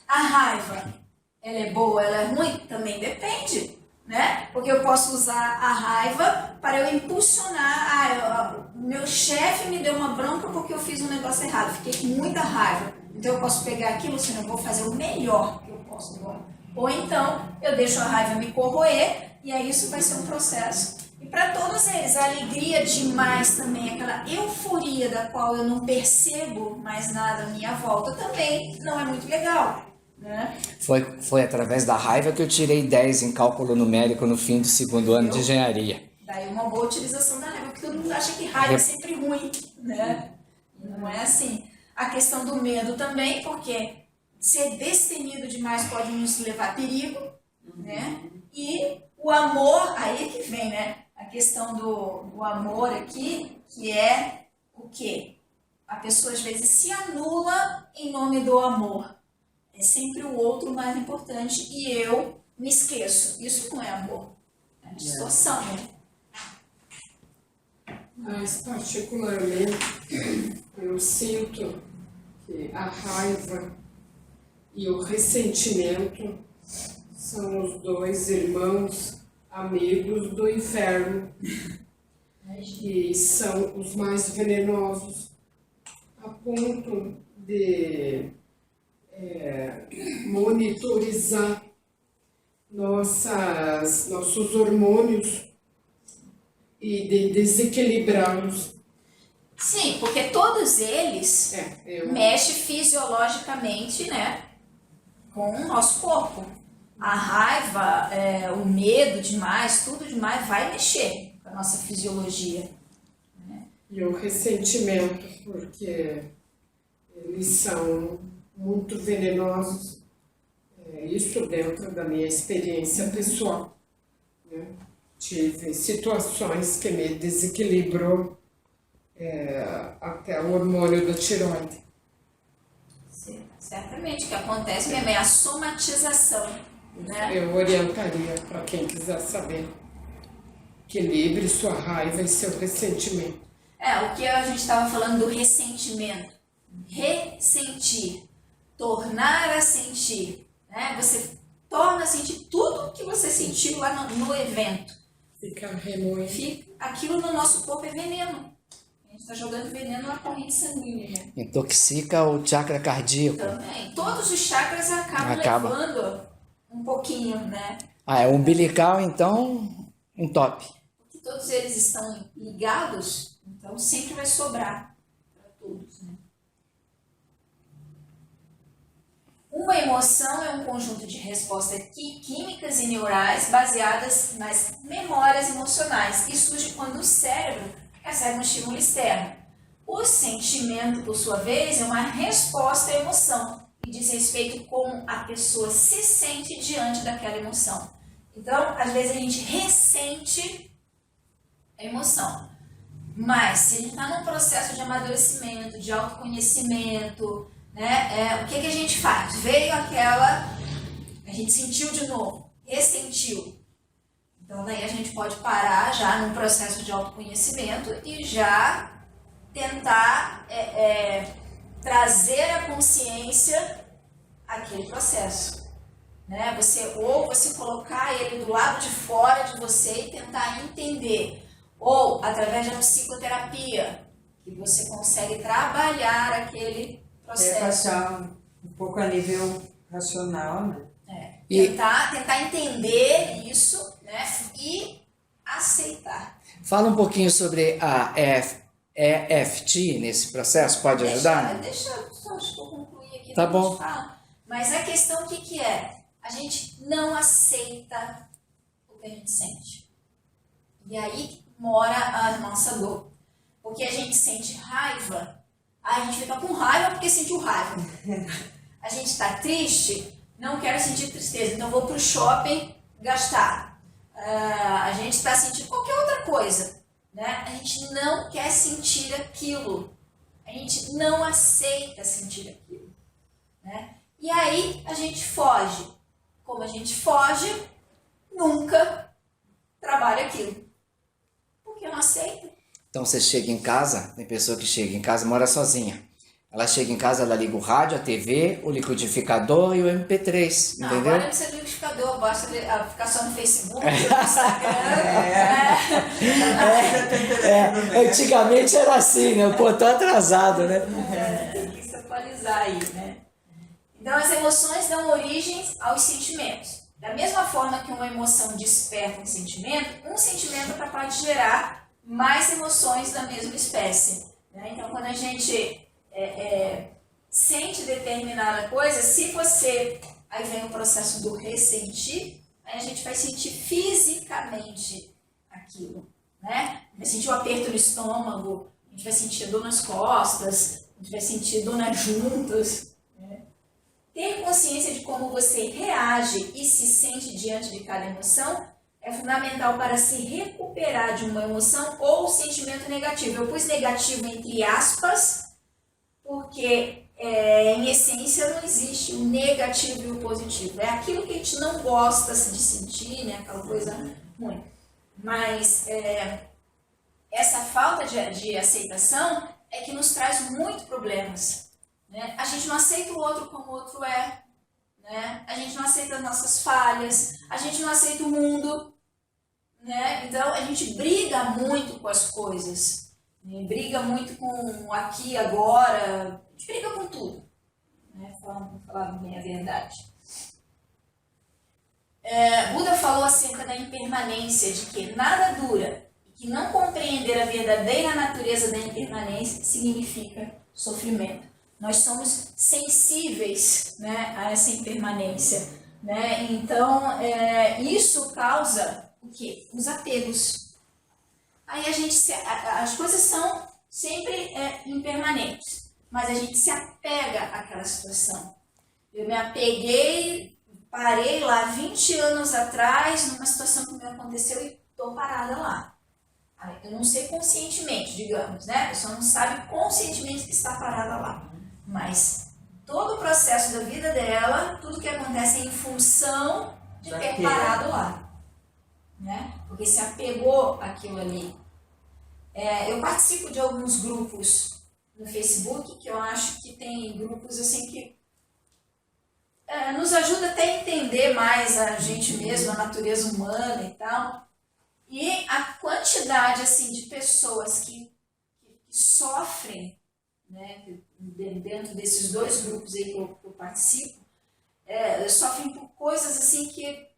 A raiva, ela é boa, ela é ruim? Também depende, né? Porque eu posso usar a raiva para eu impulsionar. Meu chefe me deu uma bronca porque eu fiz um negócio errado, fiquei com muita raiva. Então eu posso pegar aquilo, assim, eu vou fazer o melhor que eu posso agora. Ou então eu deixo a raiva me corroer e aí isso vai ser um processo. E para todos eles, a alegria demais também, aquela euforia da qual eu não percebo mais nada à minha volta, também não é muito legal. Né? Foi através da raiva que eu tirei 10 em cálculo numérico no fim do segundo ano de engenharia. Daí uma boa utilização da raiva, porque todo mundo acha que raiva é sempre ruim, né? Não é assim. A questão do medo também, porque ser destemido demais pode nos levar a perigo, né? E o amor, aí é que vem, né? A questão do amor aqui, que é o quê? A pessoa às vezes se anula em nome do amor. É sempre o outro mais importante e eu me esqueço. Isso não é amor, é distorção, né? Mas particularmente eu sinto que a raiva e o ressentimento são os dois irmãos amigos do inferno e são os mais venenosos a ponto de monitorizar nossos hormônios e de desequilibrá-los. Sim, porque todos eles mexem fisiologicamente, né, com o nosso corpo. A raiva, o medo demais, tudo demais vai mexer com a nossa fisiologia. Né? E o ressentimento, porque eles são muito venenosos, isso dentro da minha experiência pessoal. Né? Tive situações que me desequilibrou até o hormônio da tireoide. Certamente, o que acontece mesmo é a somatização. Né? Eu orientaria para quem quiser saber. Equilibre sua raiva e seu ressentimento. O que a gente estava falando do ressentimento. Ressentir. Tornar a sentir. Né? Você torna a sentir tudo que você sentiu lá no evento. Fica remoendo. Aquilo no nosso corpo é veneno. A gente está jogando veneno na corrente sanguínea. Né? Intoxica o chakra cardíaco. Também. Todos os chakras acabam levando um pouquinho, né? O umbilical, então, um top. Porque todos eles estão ligados, então sempre vai sobrar para todos, né? Uma emoção é um conjunto de respostas químicas e neurais baseadas nas memórias emocionais e surge quando o cérebro recebe um estímulo externo. O sentimento, por sua vez, é uma resposta à emoção e diz respeito a como a pessoa se sente diante daquela emoção. Então, às vezes a gente ressente a emoção, mas se a gente está num processo de amadurecimento, de autoconhecimento, né, o que a gente faz? Veio aquela, a gente sentiu de novo, ressentiu. Então, daí a gente pode parar já num processo de autoconhecimento e já tentar trazer à consciência aquele processo. Né? Você colocar ele do lado de fora de você e tentar entender. Ou, através da psicoterapia, que você consegue trabalhar aquele processo. Passar um pouco a nível racional, né? Tentar entender isso, né? E aceitar. Fala um pouquinho sobre a EFT nesse processo, pode ajudar? Deixa eu concluir aqui. Tá bom. Mas a questão, o que é? A gente não aceita o que a gente sente. E aí mora a nossa dor. Porque a gente sente raiva, a gente fica com raiva porque sentiu raiva. A gente está triste, não quero sentir tristeza, então vou para o shopping gastar. A gente está sentindo qualquer outra coisa. Né? A gente não quer sentir aquilo. A gente não aceita sentir aquilo. Né? E aí a gente foge. Como a gente foge, nunca trabalha aquilo. Porque não aceita. Então você chega em casa, tem pessoa que chega em casa e mora sozinha. Ela chega em casa, ela liga o rádio, a TV, o liquidificador e o MP3, não, entendeu? Agora não precisa de liquidificador, basta ficar só no Facebook, no Instagram. Antigamente era assim, né? Pô, tô atrasado, né? Tem que se atualizar aí, né? Então as emoções dão origem aos sentimentos. Da mesma forma que uma emoção desperta um sentimento é capaz de gerar mais emoções da mesma espécie. Né? Então quando a gente sente determinada coisa, se você, aí vem o processo do ressentir, aí a gente vai sentir fisicamente aquilo, né? Vai sentir o aperto no estômago, a gente vai sentir dor nas costas, a gente vai sentir dor nas juntas, né? Ter consciência de como você reage e se sente diante de cada emoção é fundamental para se recuperar de uma emoção ou sentimento negativo. Eu pus negativo entre aspas, porque em essência não existe o negativo e o positivo. É aquilo que a gente não gosta de sentir, né? Aquela coisa ruim. Mas essa falta de aceitação é que nos traz muitos problemas. Né? A gente não aceita o outro como o outro é. Né? A gente não aceita as nossas falhas. A gente não aceita o mundo. Né? Então a gente briga muito com as coisas. Briga muito com aqui e agora, a gente briga com tudo, né? Falando bem a verdade. Buda falou acerca da impermanência, de que nada dura e que não compreender a verdadeira natureza da impermanência significa sofrimento. Nós somos sensíveis, né, a essa impermanência. Né? Então, isso causa o quê? Os apegos. Aí as coisas são sempre impermanentes, mas a gente se apega àquela situação. Eu me apeguei, parei lá 20 anos atrás, numa situação que me aconteceu e estou parada lá. Eu não sei conscientemente, digamos, né? A pessoa não sabe conscientemente que está parada lá. Mas todo o processo da vida dela, tudo que acontece é em função de ter parado lá. Né? Porque se apegou àquilo ali. Eu participo de alguns grupos no Facebook, que eu acho que tem grupos assim que nos ajuda até a entender mais a gente mesmo, a natureza humana e tal. E a quantidade assim, de pessoas que sofrem, né, dentro desses dois grupos aí que eu participo, sofrem por coisas assim que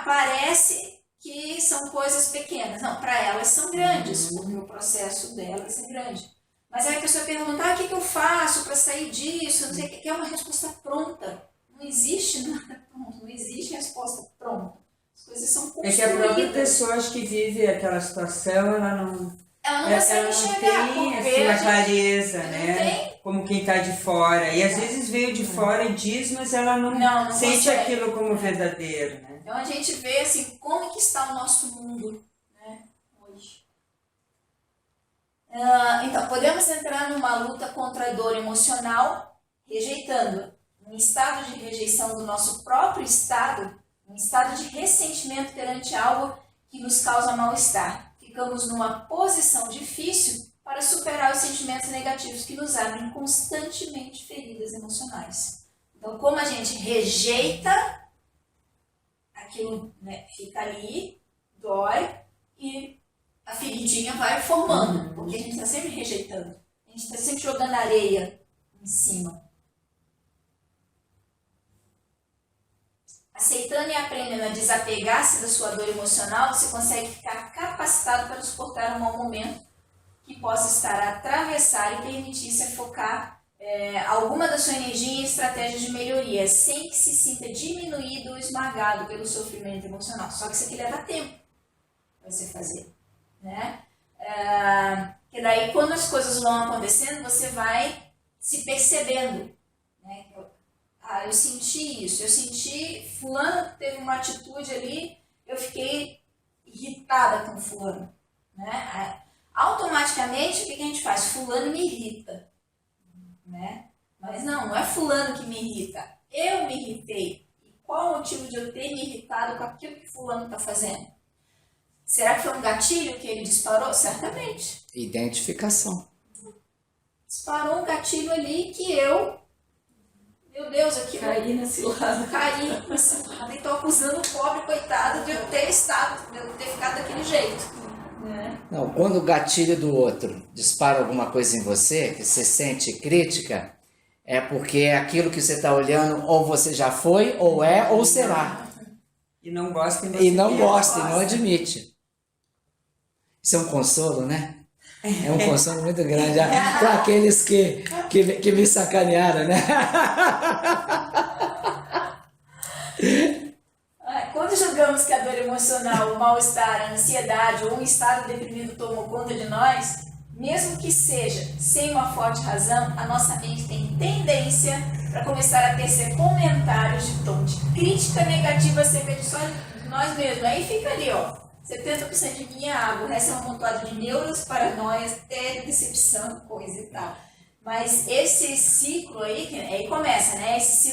parece que são coisas pequenas. Não, para elas são grandes, porque o processo delas é grande. Mas aí a pessoa pergunta, o que eu faço para sair disso? Não sei o que é uma resposta pronta. Não existe nada pronto, não existe resposta pronta. As coisas são construídas. É que a própria pessoa que vive aquela situação, ela não ela não consegue enxergar. Tem assim, a clareza, né? Como quem está de fora. E às vezes veio de fora e diz, mas ela não sente consegue. aquilo como verdadeiro, né? Então a gente vê assim, como que está o nosso mundo, né, hoje. Então, podemos entrar numa luta contra a dor emocional, rejeitando um estado de rejeição do nosso próprio estado, um estado de ressentimento perante algo que nos causa mal-estar. Ficamos numa posição difícil para superar os sentimentos negativos que nos abrem constantemente feridas emocionais. Então, como a gente rejeita, aquilo, né, fica ali, dói e a feridinha vai formando, porque a gente está sempre rejeitando, a gente está sempre jogando areia em cima. Aceitando e aprendendo a desapegar-se da sua dor emocional, você consegue ficar capacitado para suportar um mau momento que possa estar a atravessar e permitir-se focar alguma da sua energia em estratégias de melhoria, sem que se sinta diminuído ou esmagado pelo sofrimento emocional. Só que isso aqui leva tempo para você fazer, né? Que daí, quando as coisas vão acontecendo, você vai se percebendo, né? Eu senti isso, eu senti, fulano teve uma atitude ali, eu fiquei irritada com fulano, né? Automaticamente, o que a gente faz? Fulano me irrita, né? Mas não é fulano que me irrita, eu me irritei. E qual o motivo de eu ter me irritado com aquilo que fulano está fazendo? Será que foi um gatilho que ele disparou? Certamente. Identificação. Disparou um gatilho ali que eu... Meu Deus, aqui Caí na cilada. Caí na cilada e estou acusando o pobre coitado de eu ter ficado daquele jeito. Né? Não, quando o gatilho do outro dispara alguma coisa em você, que você sente crítica, é porque é aquilo que você está olhando, ou você já foi, ou é, ou será. E não gosta e não gosta, e não admite. Isso é um consolo, né? É um consolo muito grande para aqueles que me sacanearam, né? Quando julgamos que a dor emocional, o mal-estar, a ansiedade ou um estado deprimido tomou conta de nós, mesmo que seja sem uma forte razão, a nossa mente tem tendência para começar a tecer comentários de tom de crítica negativa acerca de nós mesmos. Aí fica ali, ó. 70% de mim é água, o resto é um amontoado de neuras, paranoias, tédio, decepção, coisa e tal. Mas esse ciclo aí começa, né? Esse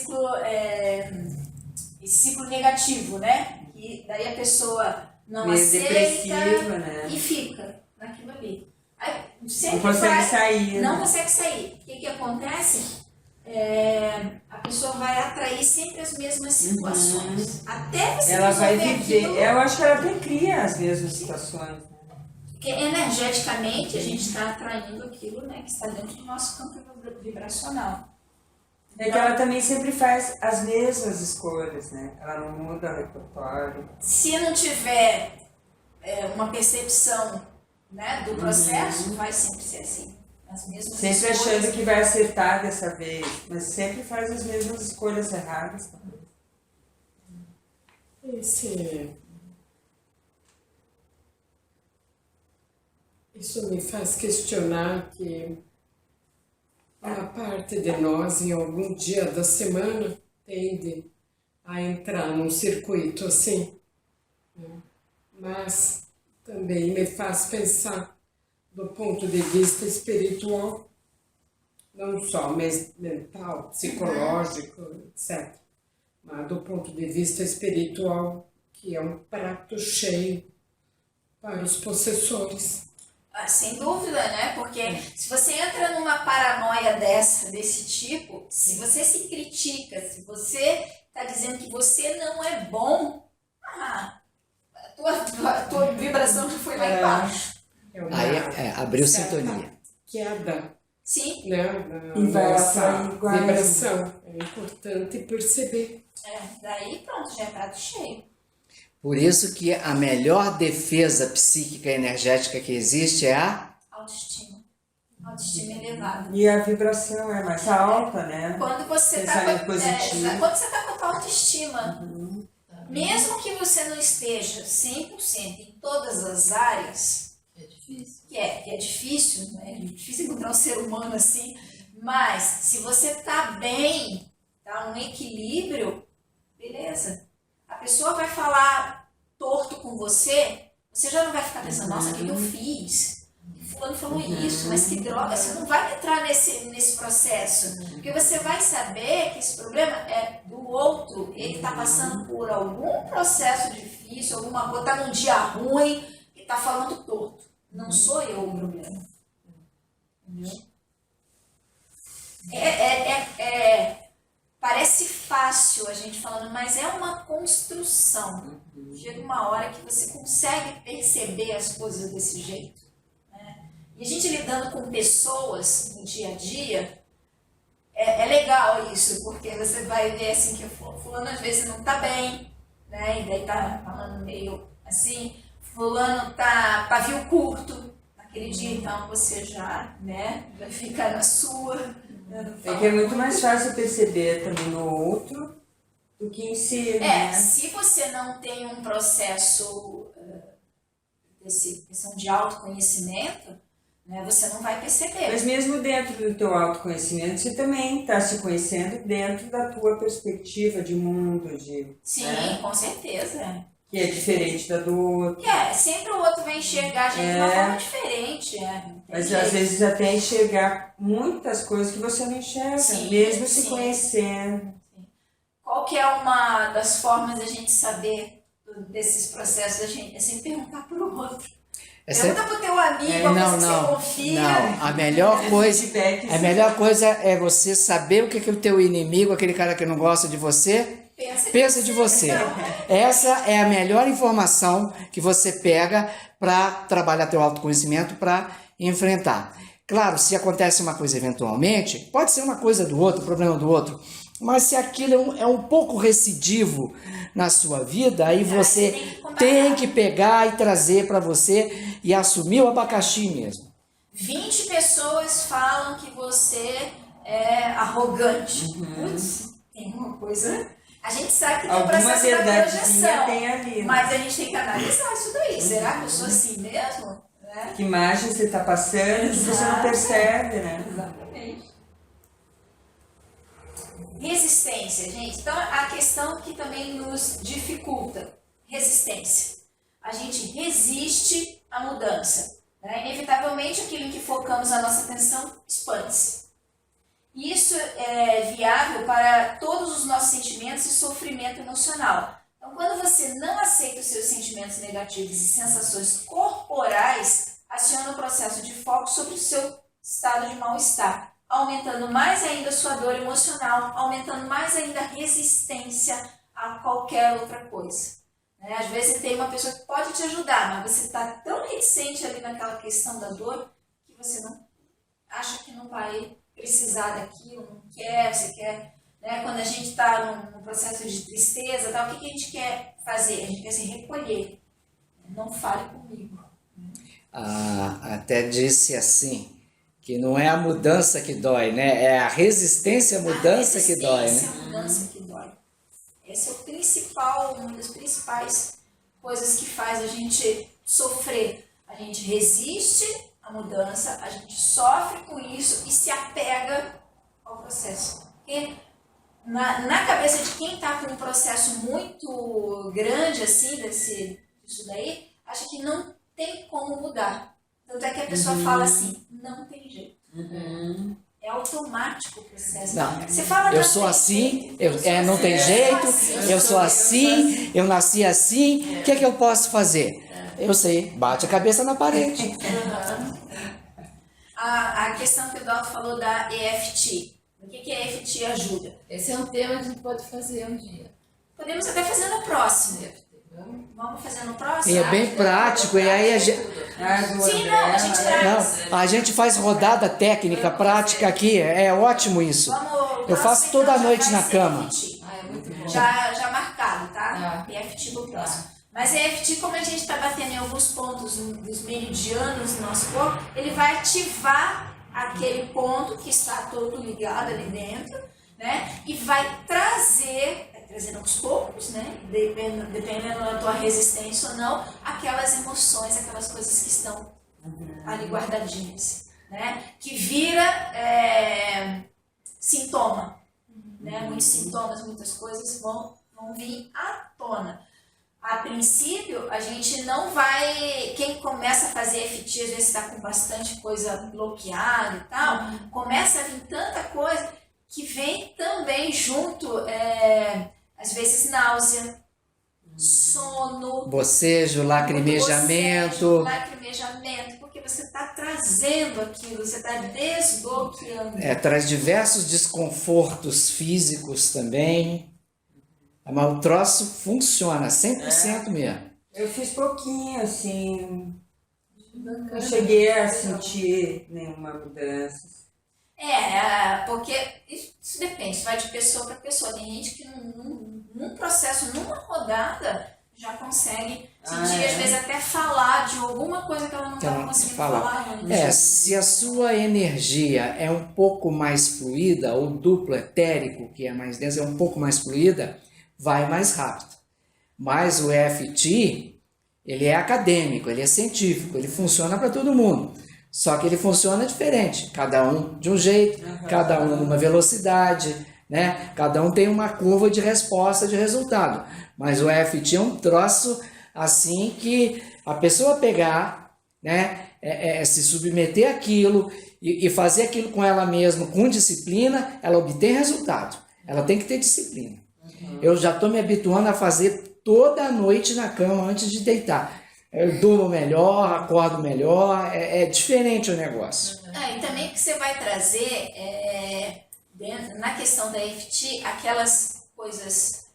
ciclo negativo, né? E daí a pessoa não aceita, né? E fica naquilo ali. Aí, sempre não consegue sair. Não né? consegue sair. O que acontece? A pessoa vai atrair sempre as mesmas situações. Até você ela vai viver. Aquilo, eu acho que ela até cria as mesmas situações. Né? Porque energeticamente a gente está atraindo aquilo, né, que está dentro do nosso campo vibracional. É que ela também sempre faz as mesmas escolhas, né? Ela não muda o repertório. Se não tiver uma percepção, né, do processo, vai sempre ser assim. As mesmas sempre escolhas. Achando que vai acertar dessa vez, mas sempre faz as mesmas escolhas erradas também. Isso me faz questionar que uma parte de nós, em algum dia da semana, tende a entrar num circuito assim. Mas também me faz pensar do ponto de vista espiritual, não só mental, psicológico, etc. Mas do ponto de vista espiritual, que é um prato cheio para os possessores. Sem dúvida, né? Porque se você entra numa paranoia desse tipo, se você se critica, se você está dizendo que você não é bom, a tua vibração já foi lá embaixo. Aí abriu sintonia. Queda. Sim. Né? Essa vibração. É importante perceber. Daí pronto, já é prato cheio. Por isso que a melhor defesa psíquica e energética que existe é a autoestima. Autoestima elevada. E a vibração é mais alta, né? Quando você está com a tua autoestima, mesmo que você não esteja 100% em todas as áreas, que é difícil, né? É difícil encontrar um ser humano assim, mas se você tá bem, tá um equilíbrio, beleza. A pessoa vai falar torto com você, você já não vai ficar pensando, nossa, o que eu fiz? Fulano falou isso, mas que droga, você não vai entrar nesse processo, porque você vai saber que esse problema é do outro, ele está passando por algum processo difícil, alguma coisa, está num dia ruim e está falando torto. Não sou eu o problema. Entendeu? Parece fácil a gente falando, mas é uma construção. Chega uma hora que você consegue perceber as coisas desse jeito. E a gente lidando com pessoas no dia a dia, é legal isso, porque você vai ver assim que fulano às vezes não tá bem, né? E daí tá falando meio assim, fulano tá pavio curto naquele dia, então você já, né, vai ficar na sua. É que é muito mais fácil perceber também no outro do que em si, né? Se você não tem um processo desse questão de autoconhecimento, né, você não vai perceber. Mas mesmo dentro do teu autoconhecimento, você também está se conhecendo dentro da tua perspectiva de mundo. Sim, né? Com certeza. Que é diferente da do outro. Sempre o outro vai enxergar a gente de uma forma diferente. Mas às vezes até enxergar muitas coisas que você não enxerga, mesmo se conhecendo. Qual que é uma das formas da gente saber desses processos da gente? É sempre perguntar para o outro. Pergunta pro teu amigo, alguém que você confia. Não, a melhor coisa é você saber o que o teu inimigo, aquele cara que não gosta de você, pensa de você. Essa é a melhor informação que você pega para trabalhar teu autoconhecimento, para enfrentar. Claro, se acontece uma coisa eventualmente, pode ser uma coisa do outro, problema do outro, mas se aquilo é um pouco recidivo na sua vida, aí você tem que pegar e trazer para você e assumir o abacaxi mesmo. 20 pessoas falam que você é arrogante. Putz, tem uma coisa... A gente sabe que tem o processo da projeção, tem ali, né? mas a gente tem que analisar isso daí. Será que eu sou assim mesmo? Né? Que imagem você está passando que você não percebe, né? Exatamente. Resistência, gente. Então, a questão que também nos dificulta. Resistência. A gente resiste à mudança. Né? Inevitavelmente, aquilo em que focamos a nossa atenção expande-se. Isso é viável para todos os nossos sentimentos e sofrimento emocional. Então, quando você não aceita os seus sentimentos negativos e sensações corporais, aciona o processo de foco sobre o seu estado de mal-estar, aumentando mais ainda a sua dor emocional, aumentando mais ainda a resistência a qualquer outra coisa. Às vezes tem uma pessoa que pode te ajudar, mas você está tão reticente ali naquela questão da dor que você não acha que não vai precisar daquilo, não quer, você quer, né? Quando a gente está num processo de tristeza, tal, o que a gente quer fazer? A gente quer se recolher. Não fale comigo. Até disse assim, que não é a mudança que dói, né? É a resistência à mudança que dói, né? A mudança que dói. Esse é o principal, uma das principais coisas que faz a gente sofrer. A gente resiste à mudança, a gente sofre com isso e se apega ao processo. Porque na cabeça de quem está com um processo muito grande assim, disso daí, acha que não tem como mudar. Tanto é que a pessoa fala assim, não tem jeito. É automático o processo. Não, você fala eu sou assim, não tem jeito, eu sou assim, eu nasci assim, o que é que eu posso fazer? Eu sei, bate a cabeça na parede. A questão que o Dalton falou da EFT. O que a EFT ajuda? Esse é um tema que a gente pode fazer um dia. Podemos até fazer no próximo. Vamos fazer no próximo? E é bem prático, e aí a gente... Sim, não, a gente traz. Não, a gente faz rodada técnica, prática aqui, é ótimo isso. Eu faço toda noite na cama. Já marcado, tá? EFT no próximo. Mas EFT, como a gente está batendo em alguns pontos dos meridianos do nosso corpo, ele vai ativar aquele ponto que está todo ligado ali dentro, né? E vai trazendo aos poucos, né? Dependendo da tua resistência ou não, aquelas emoções, aquelas coisas que estão ali guardadinhas, né? Que vira sintoma, né? Muitos sintomas, muitas coisas vão vir à tona. A princípio, a gente não vai... Quem começa a fazer EFT, às vezes está com bastante coisa bloqueada e tal, começa a vir tanta coisa que vem também junto, às vezes, náusea, sono... Bocejo, lacrimejamento... Porque você está trazendo aquilo, você está desbloqueando. Traz diversos desconfortos físicos também. Mas o troço funciona 100% mesmo. Eu fiz pouquinho, assim. Não cheguei a sentir nenhuma mudança. Porque isso depende, vai de pessoa para pessoa. Tem gente que num processo, numa rodada, já consegue sentir, às vezes até falar de alguma coisa que ela não estava conseguindo falar antes. Se a sua energia é um pouco mais fluida, ou duplo etérico, que é mais denso, é um pouco mais fluida, vai mais rápido. Mas o EFT, ele é acadêmico, ele é científico, ele funciona para todo mundo. Só que ele funciona diferente, cada um de um jeito, cada um numa velocidade, né? Cada um tem uma curva de resposta, de resultado. Mas o EFT é um troço assim que a pessoa pegar, né? Se submeter àquilo e fazer aquilo com ela mesma, com disciplina, ela obtém resultado. Ela tem que ter disciplina. Eu já estou me habituando a fazer toda a noite na cama antes de deitar. Eu durmo melhor, acordo melhor, é diferente o negócio. E também que você vai trazer, na questão da EFT, aquelas coisas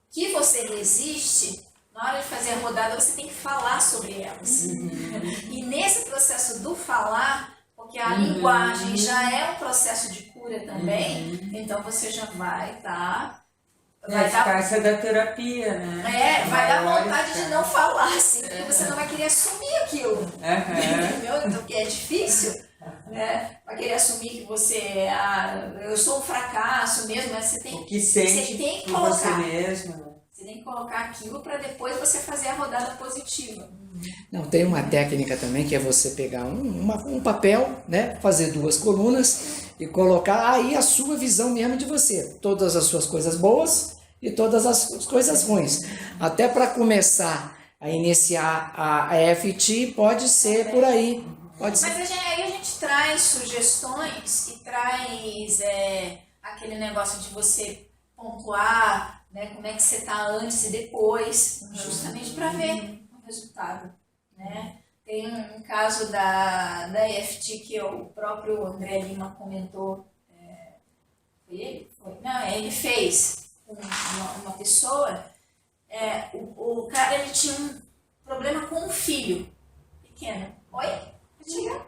que você resiste, na hora de fazer a rodada você tem que falar sobre elas. E nesse processo do falar, porque a linguagem já é um processo de cura também, então você já vai estar... Eficácia da terapia, né? Vai dar vontade de não falar, assim, porque você não vai querer assumir aquilo. Entendeu? Então, que é difícil, né? Vai querer assumir que você, eu sou um fracasso mesmo, mas você tem o que sente você tem que por colocar. você mesmo, né? Você tem que colocar aquilo para depois você fazer a rodada positiva. Não, tem uma técnica também que é você pegar um papel, né? Fazer 2 colunas e colocar aí a sua visão mesmo de você. Todas as suas coisas boas e todas as coisas ruins. Até para começar a iniciar a EFT, pode ser por aí. Pode ser. Mas aí a gente traz sugestões e traz aquele negócio de você pontuar, né, como é que você está antes e depois, justamente para ver o resultado, né? Tem um caso da EFT que o próprio André Lima comentou, foi ele? Não, ele fez com uma pessoa, o cara ele tinha um problema com um filho pequeno. Oi? Diga.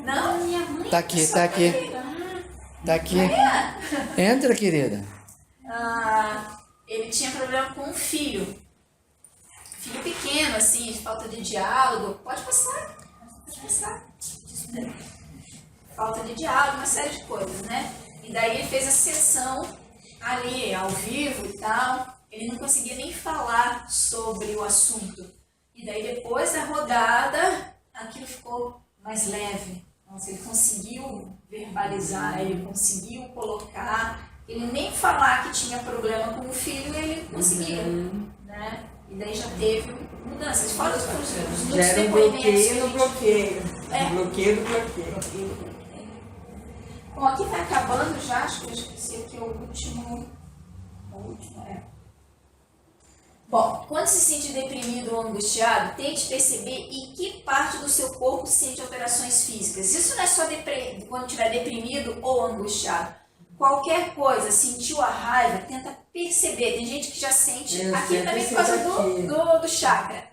Não, minha mãe. Tá aqui. Tá aqui. Entra, querida. Ele tinha problema com um filho pequeno, assim, de falta de diálogo. Pode passar. Falta de diálogo, uma série de coisas, né? E daí ele fez a sessão ali, ao vivo e tal. Ele não conseguia nem falar sobre o assunto. E daí depois da rodada, aquilo ficou mais leve. Nossa, ele conseguiu verbalizar, ele conseguiu colocar. Ele nem falar que tinha problema com o filho, ele conseguia, né? E daí já teve mudanças. Fora os já era um bloqueio no bloqueio. Bloqueio do bloqueio. Bom, aqui vai acabando já, acho que eu esqueci aqui o último. Bom, quando se sente deprimido ou angustiado, tente perceber em que parte do seu corpo sente alterações físicas. Isso não é só quando estiver deprimido ou angustiado. Qualquer coisa, sentiu a raiva, tenta perceber. Tem gente que já sente aqui também por causa do chakra.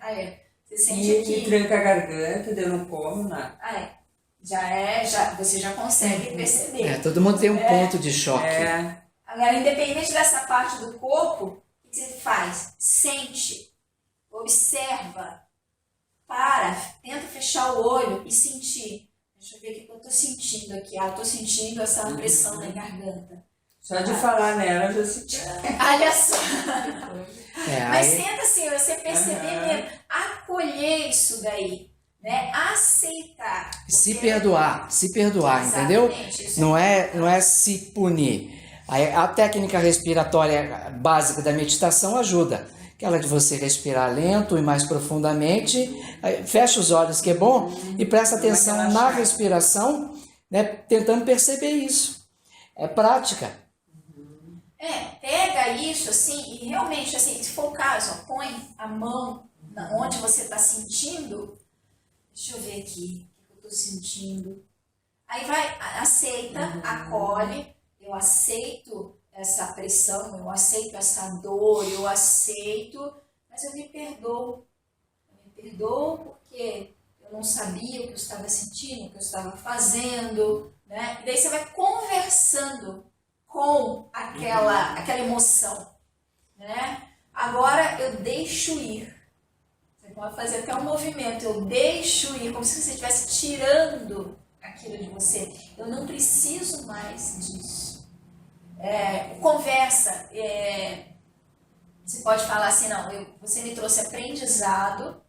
Você sente aqui. E tranca a garganta, eu não como nada. Você já consegue perceber. Todo mundo tem um ponto de choque. Agora, independente dessa parte do corpo, o que você faz? Sente, observa, tenta fechar o olho e sentir. Deixa eu ver o que eu estou sentindo aqui. Eu estou sentindo essa pressão na garganta. Só de falar nela, eu já senti. Olha só. Mas tenta assim, você perceber mesmo, acolher isso daí. né? Aceitar. Se perdoar, entendeu? Exatamente, Não é se punir. A técnica respiratória básica da meditação ajuda. Aquela de você respirar lento e mais profundamente, fecha os olhos, que é bom, e presta atenção na respiração, né, tentando perceber isso. É prática. Pega isso assim e realmente, assim, se for o caso, ó, põe a mão onde você está sentindo. Deixa eu ver aqui o que eu estou sentindo. Aí vai, aceita, acolhe. Eu aceito essa pressão, eu aceito essa dor, eu aceito, mas eu me perdoo. Eu me perdoo porque eu não sabia o que eu estava sentindo, o que eu estava fazendo, né? E daí você vai conversando com aquela emoção, né? Agora eu deixo ir. Você pode fazer até um movimento, eu deixo ir, como se você estivesse tirando aquilo de você. Eu não preciso mais disso. Conversa. Você pode falar assim, não, você me trouxe aprendizado,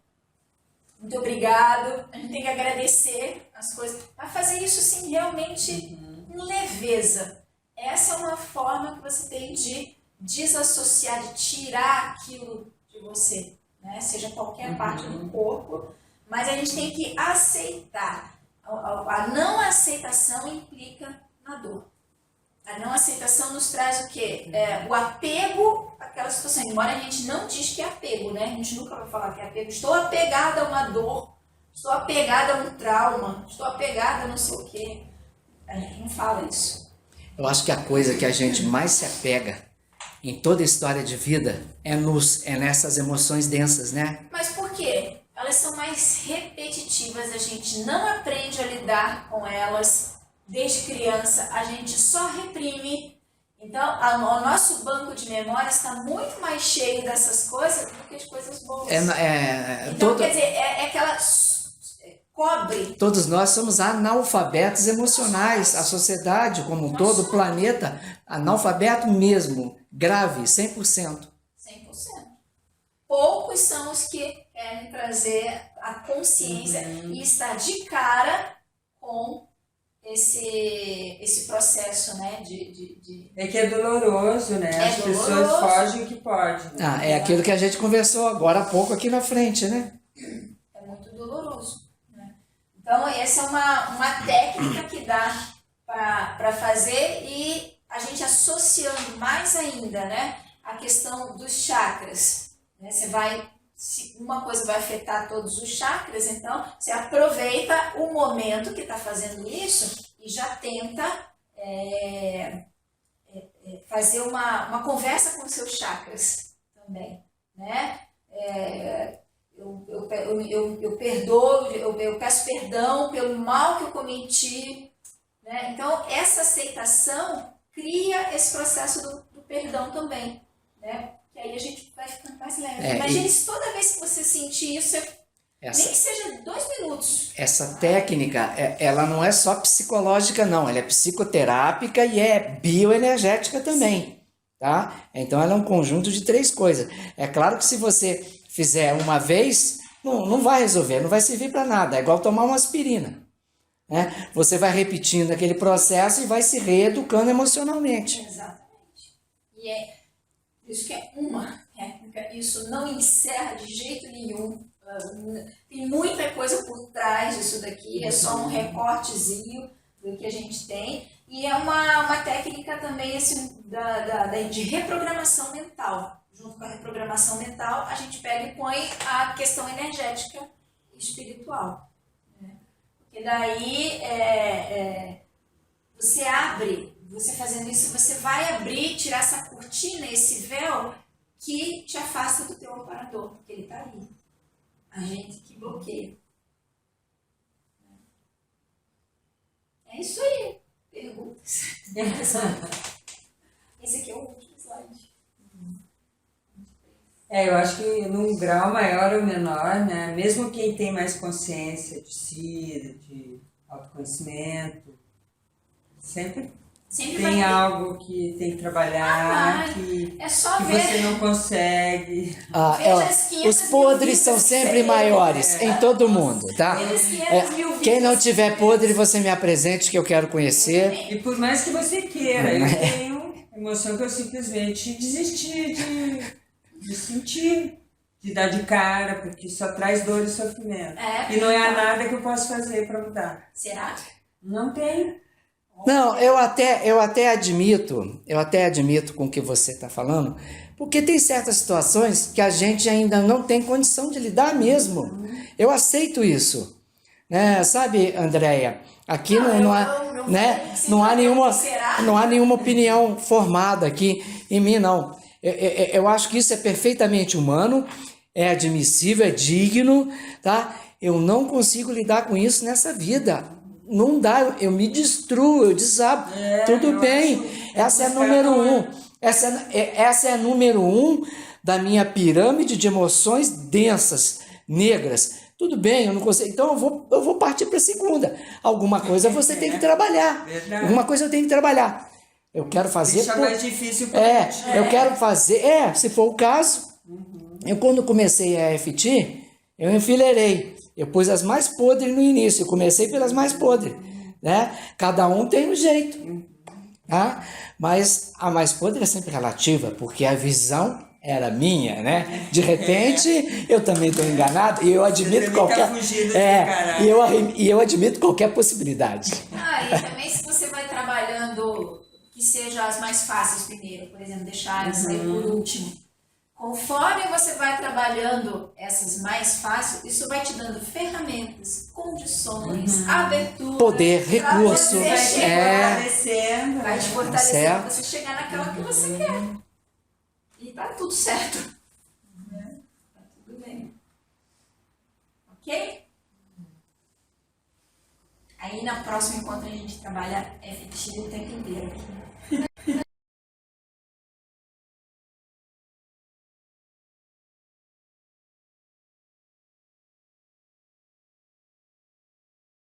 muito obrigado, a gente tem que agradecer as coisas. Vai fazer isso assim realmente com leveza. Essa é uma forma que você tem de desassociar, de tirar aquilo de você, né? Seja qualquer parte do corpo, mas a gente tem que aceitar. A não aceitação implica na dor. A não aceitação nos traz o quê? O apego àquela situação. Embora a gente não diz que é apego, né? A gente nunca vai falar que é apego. Estou apegada a uma dor, estou apegada a um trauma, estou apegada a não sei o quê. A gente não fala isso. Eu acho que a coisa que a gente mais se apega em toda a história de vida é nessas emoções densas, né? Mas por quê? Elas são mais repetitivas, a gente não aprende a lidar com elas desde criança, a gente só reprime. Então, o nosso banco de memória está muito mais cheio dessas coisas do que de coisas boas. Então, quer dizer, é aquela... cobre. Todos nós somos analfabetos emocionais, a sociedade como um todo, o planeta, analfabeto mesmo, grave, 100%. 100%. Poucos são os que querem trazer a consciência e estar de cara com esse processo, né, É que é doloroso, né? As pessoas fogem que pode. Né? É aquilo que a gente conversou agora há pouco aqui na frente, né? É muito doloroso. Né? Então, essa é uma técnica que dá para fazer e a gente associando mais ainda, né, a questão dos chakras. Né? Se uma coisa vai afetar todos os chakras, então você aproveita o momento que está fazendo isso e já tenta fazer uma conversa com os seus chakras também, né? Eu perdoo, eu peço perdão pelo mal que eu cometi, né? Então essa aceitação cria esse processo do perdão também, né? Que aí a gente vai ficando mais leve. Imagine se toda vez que você sentir isso, nem que seja 2 minutos. Essa técnica, ela não é só psicológica, não. Ela é psicoterápica e é bioenergética também. Tá? Então ela é um conjunto de 3 coisas. É claro que se você fizer uma vez, não vai resolver, não vai servir para nada. É igual tomar uma aspirina. Né? Você vai repetindo aquele processo e vai se reeducando emocionalmente. Exatamente. E isso que é uma técnica, isso não encerra de jeito nenhum. Tem muita coisa por trás disso daqui, é só um recortezinho do que a gente tem. E é uma técnica também assim, de reprogramação mental. Junto com a reprogramação mental, a gente pega e põe a questão energética e espiritual. Né? Porque daí você abre. Você fazendo isso, você vai abrir, tirar essa cortina, esse véu que te afasta do teu amparador, porque ele está ali. A gente que bloqueia. É isso aí. Perguntas. Esse aqui é o último slide. Eu acho que num grau maior ou menor, né? Mesmo quem tem mais consciência de si, de autoconhecimento, sempre Sempre vai tem ter. algo que tem que trabalhar, Ah, que, é só que ver. você não consegue. Veja as 500 Os podres são mil sempre vidas que maiores você em todo mundo, tá? Veja as 500 mil Quem não vidas. tiver podre, você me apresente que eu quero conhecer. E por mais que você queira, eu tenho emoção que eu simplesmente desisti de sentir, de dar de cara, porque só traz dor e sofrimento. E não é nada que eu posso fazer para mudar. Será? Não tem. Não, eu até admito com o que você está falando, porque tem certas situações que a gente ainda não tem condição de lidar mesmo. Eu aceito isso. Né? Sabe, Andréia, aqui não há nenhuma opinião formada aqui em mim, não. Eu acho que isso é perfeitamente humano, é admissível, é digno, tá? Eu não consigo lidar com isso nessa vida. Não dá, eu me destruo, eu desabo. Tudo bem, essa é a número 1. Essa é a número 1 da minha pirâmide de emoções densas, negras. Tudo bem, eu não consigo. Então eu vou partir para a segunda. Alguma coisa você tem que trabalhar. Alguma coisa eu tenho que trabalhar. Eu quero fazer. Deixa mais difícil pra gente. Eu quero fazer. Se for o caso. Eu, quando comecei a EFT, eu enfileirei. Eu pus as mais podres no início, eu comecei pelas mais podres, né? Cada um tem um jeito, tá? Mas a mais podre é sempre relativa, porque a visão era minha, né? De repente, eu também estou enganado e eu admito qualquer... E eu admito qualquer possibilidade. E também se você vai trabalhando, que sejam as mais fáceis primeiro, por exemplo, deixar essa aí por último. Conforme você vai trabalhando essas mais fáceis, isso vai te dando ferramentas, condições, abertura, poder, recurso, vai te fortalecendo para você chegar naquela que você quer. E tá tudo certo. Tá tudo bem. Ok? Aí na próxima encontro a gente trabalha EFT o tempo inteiro aqui.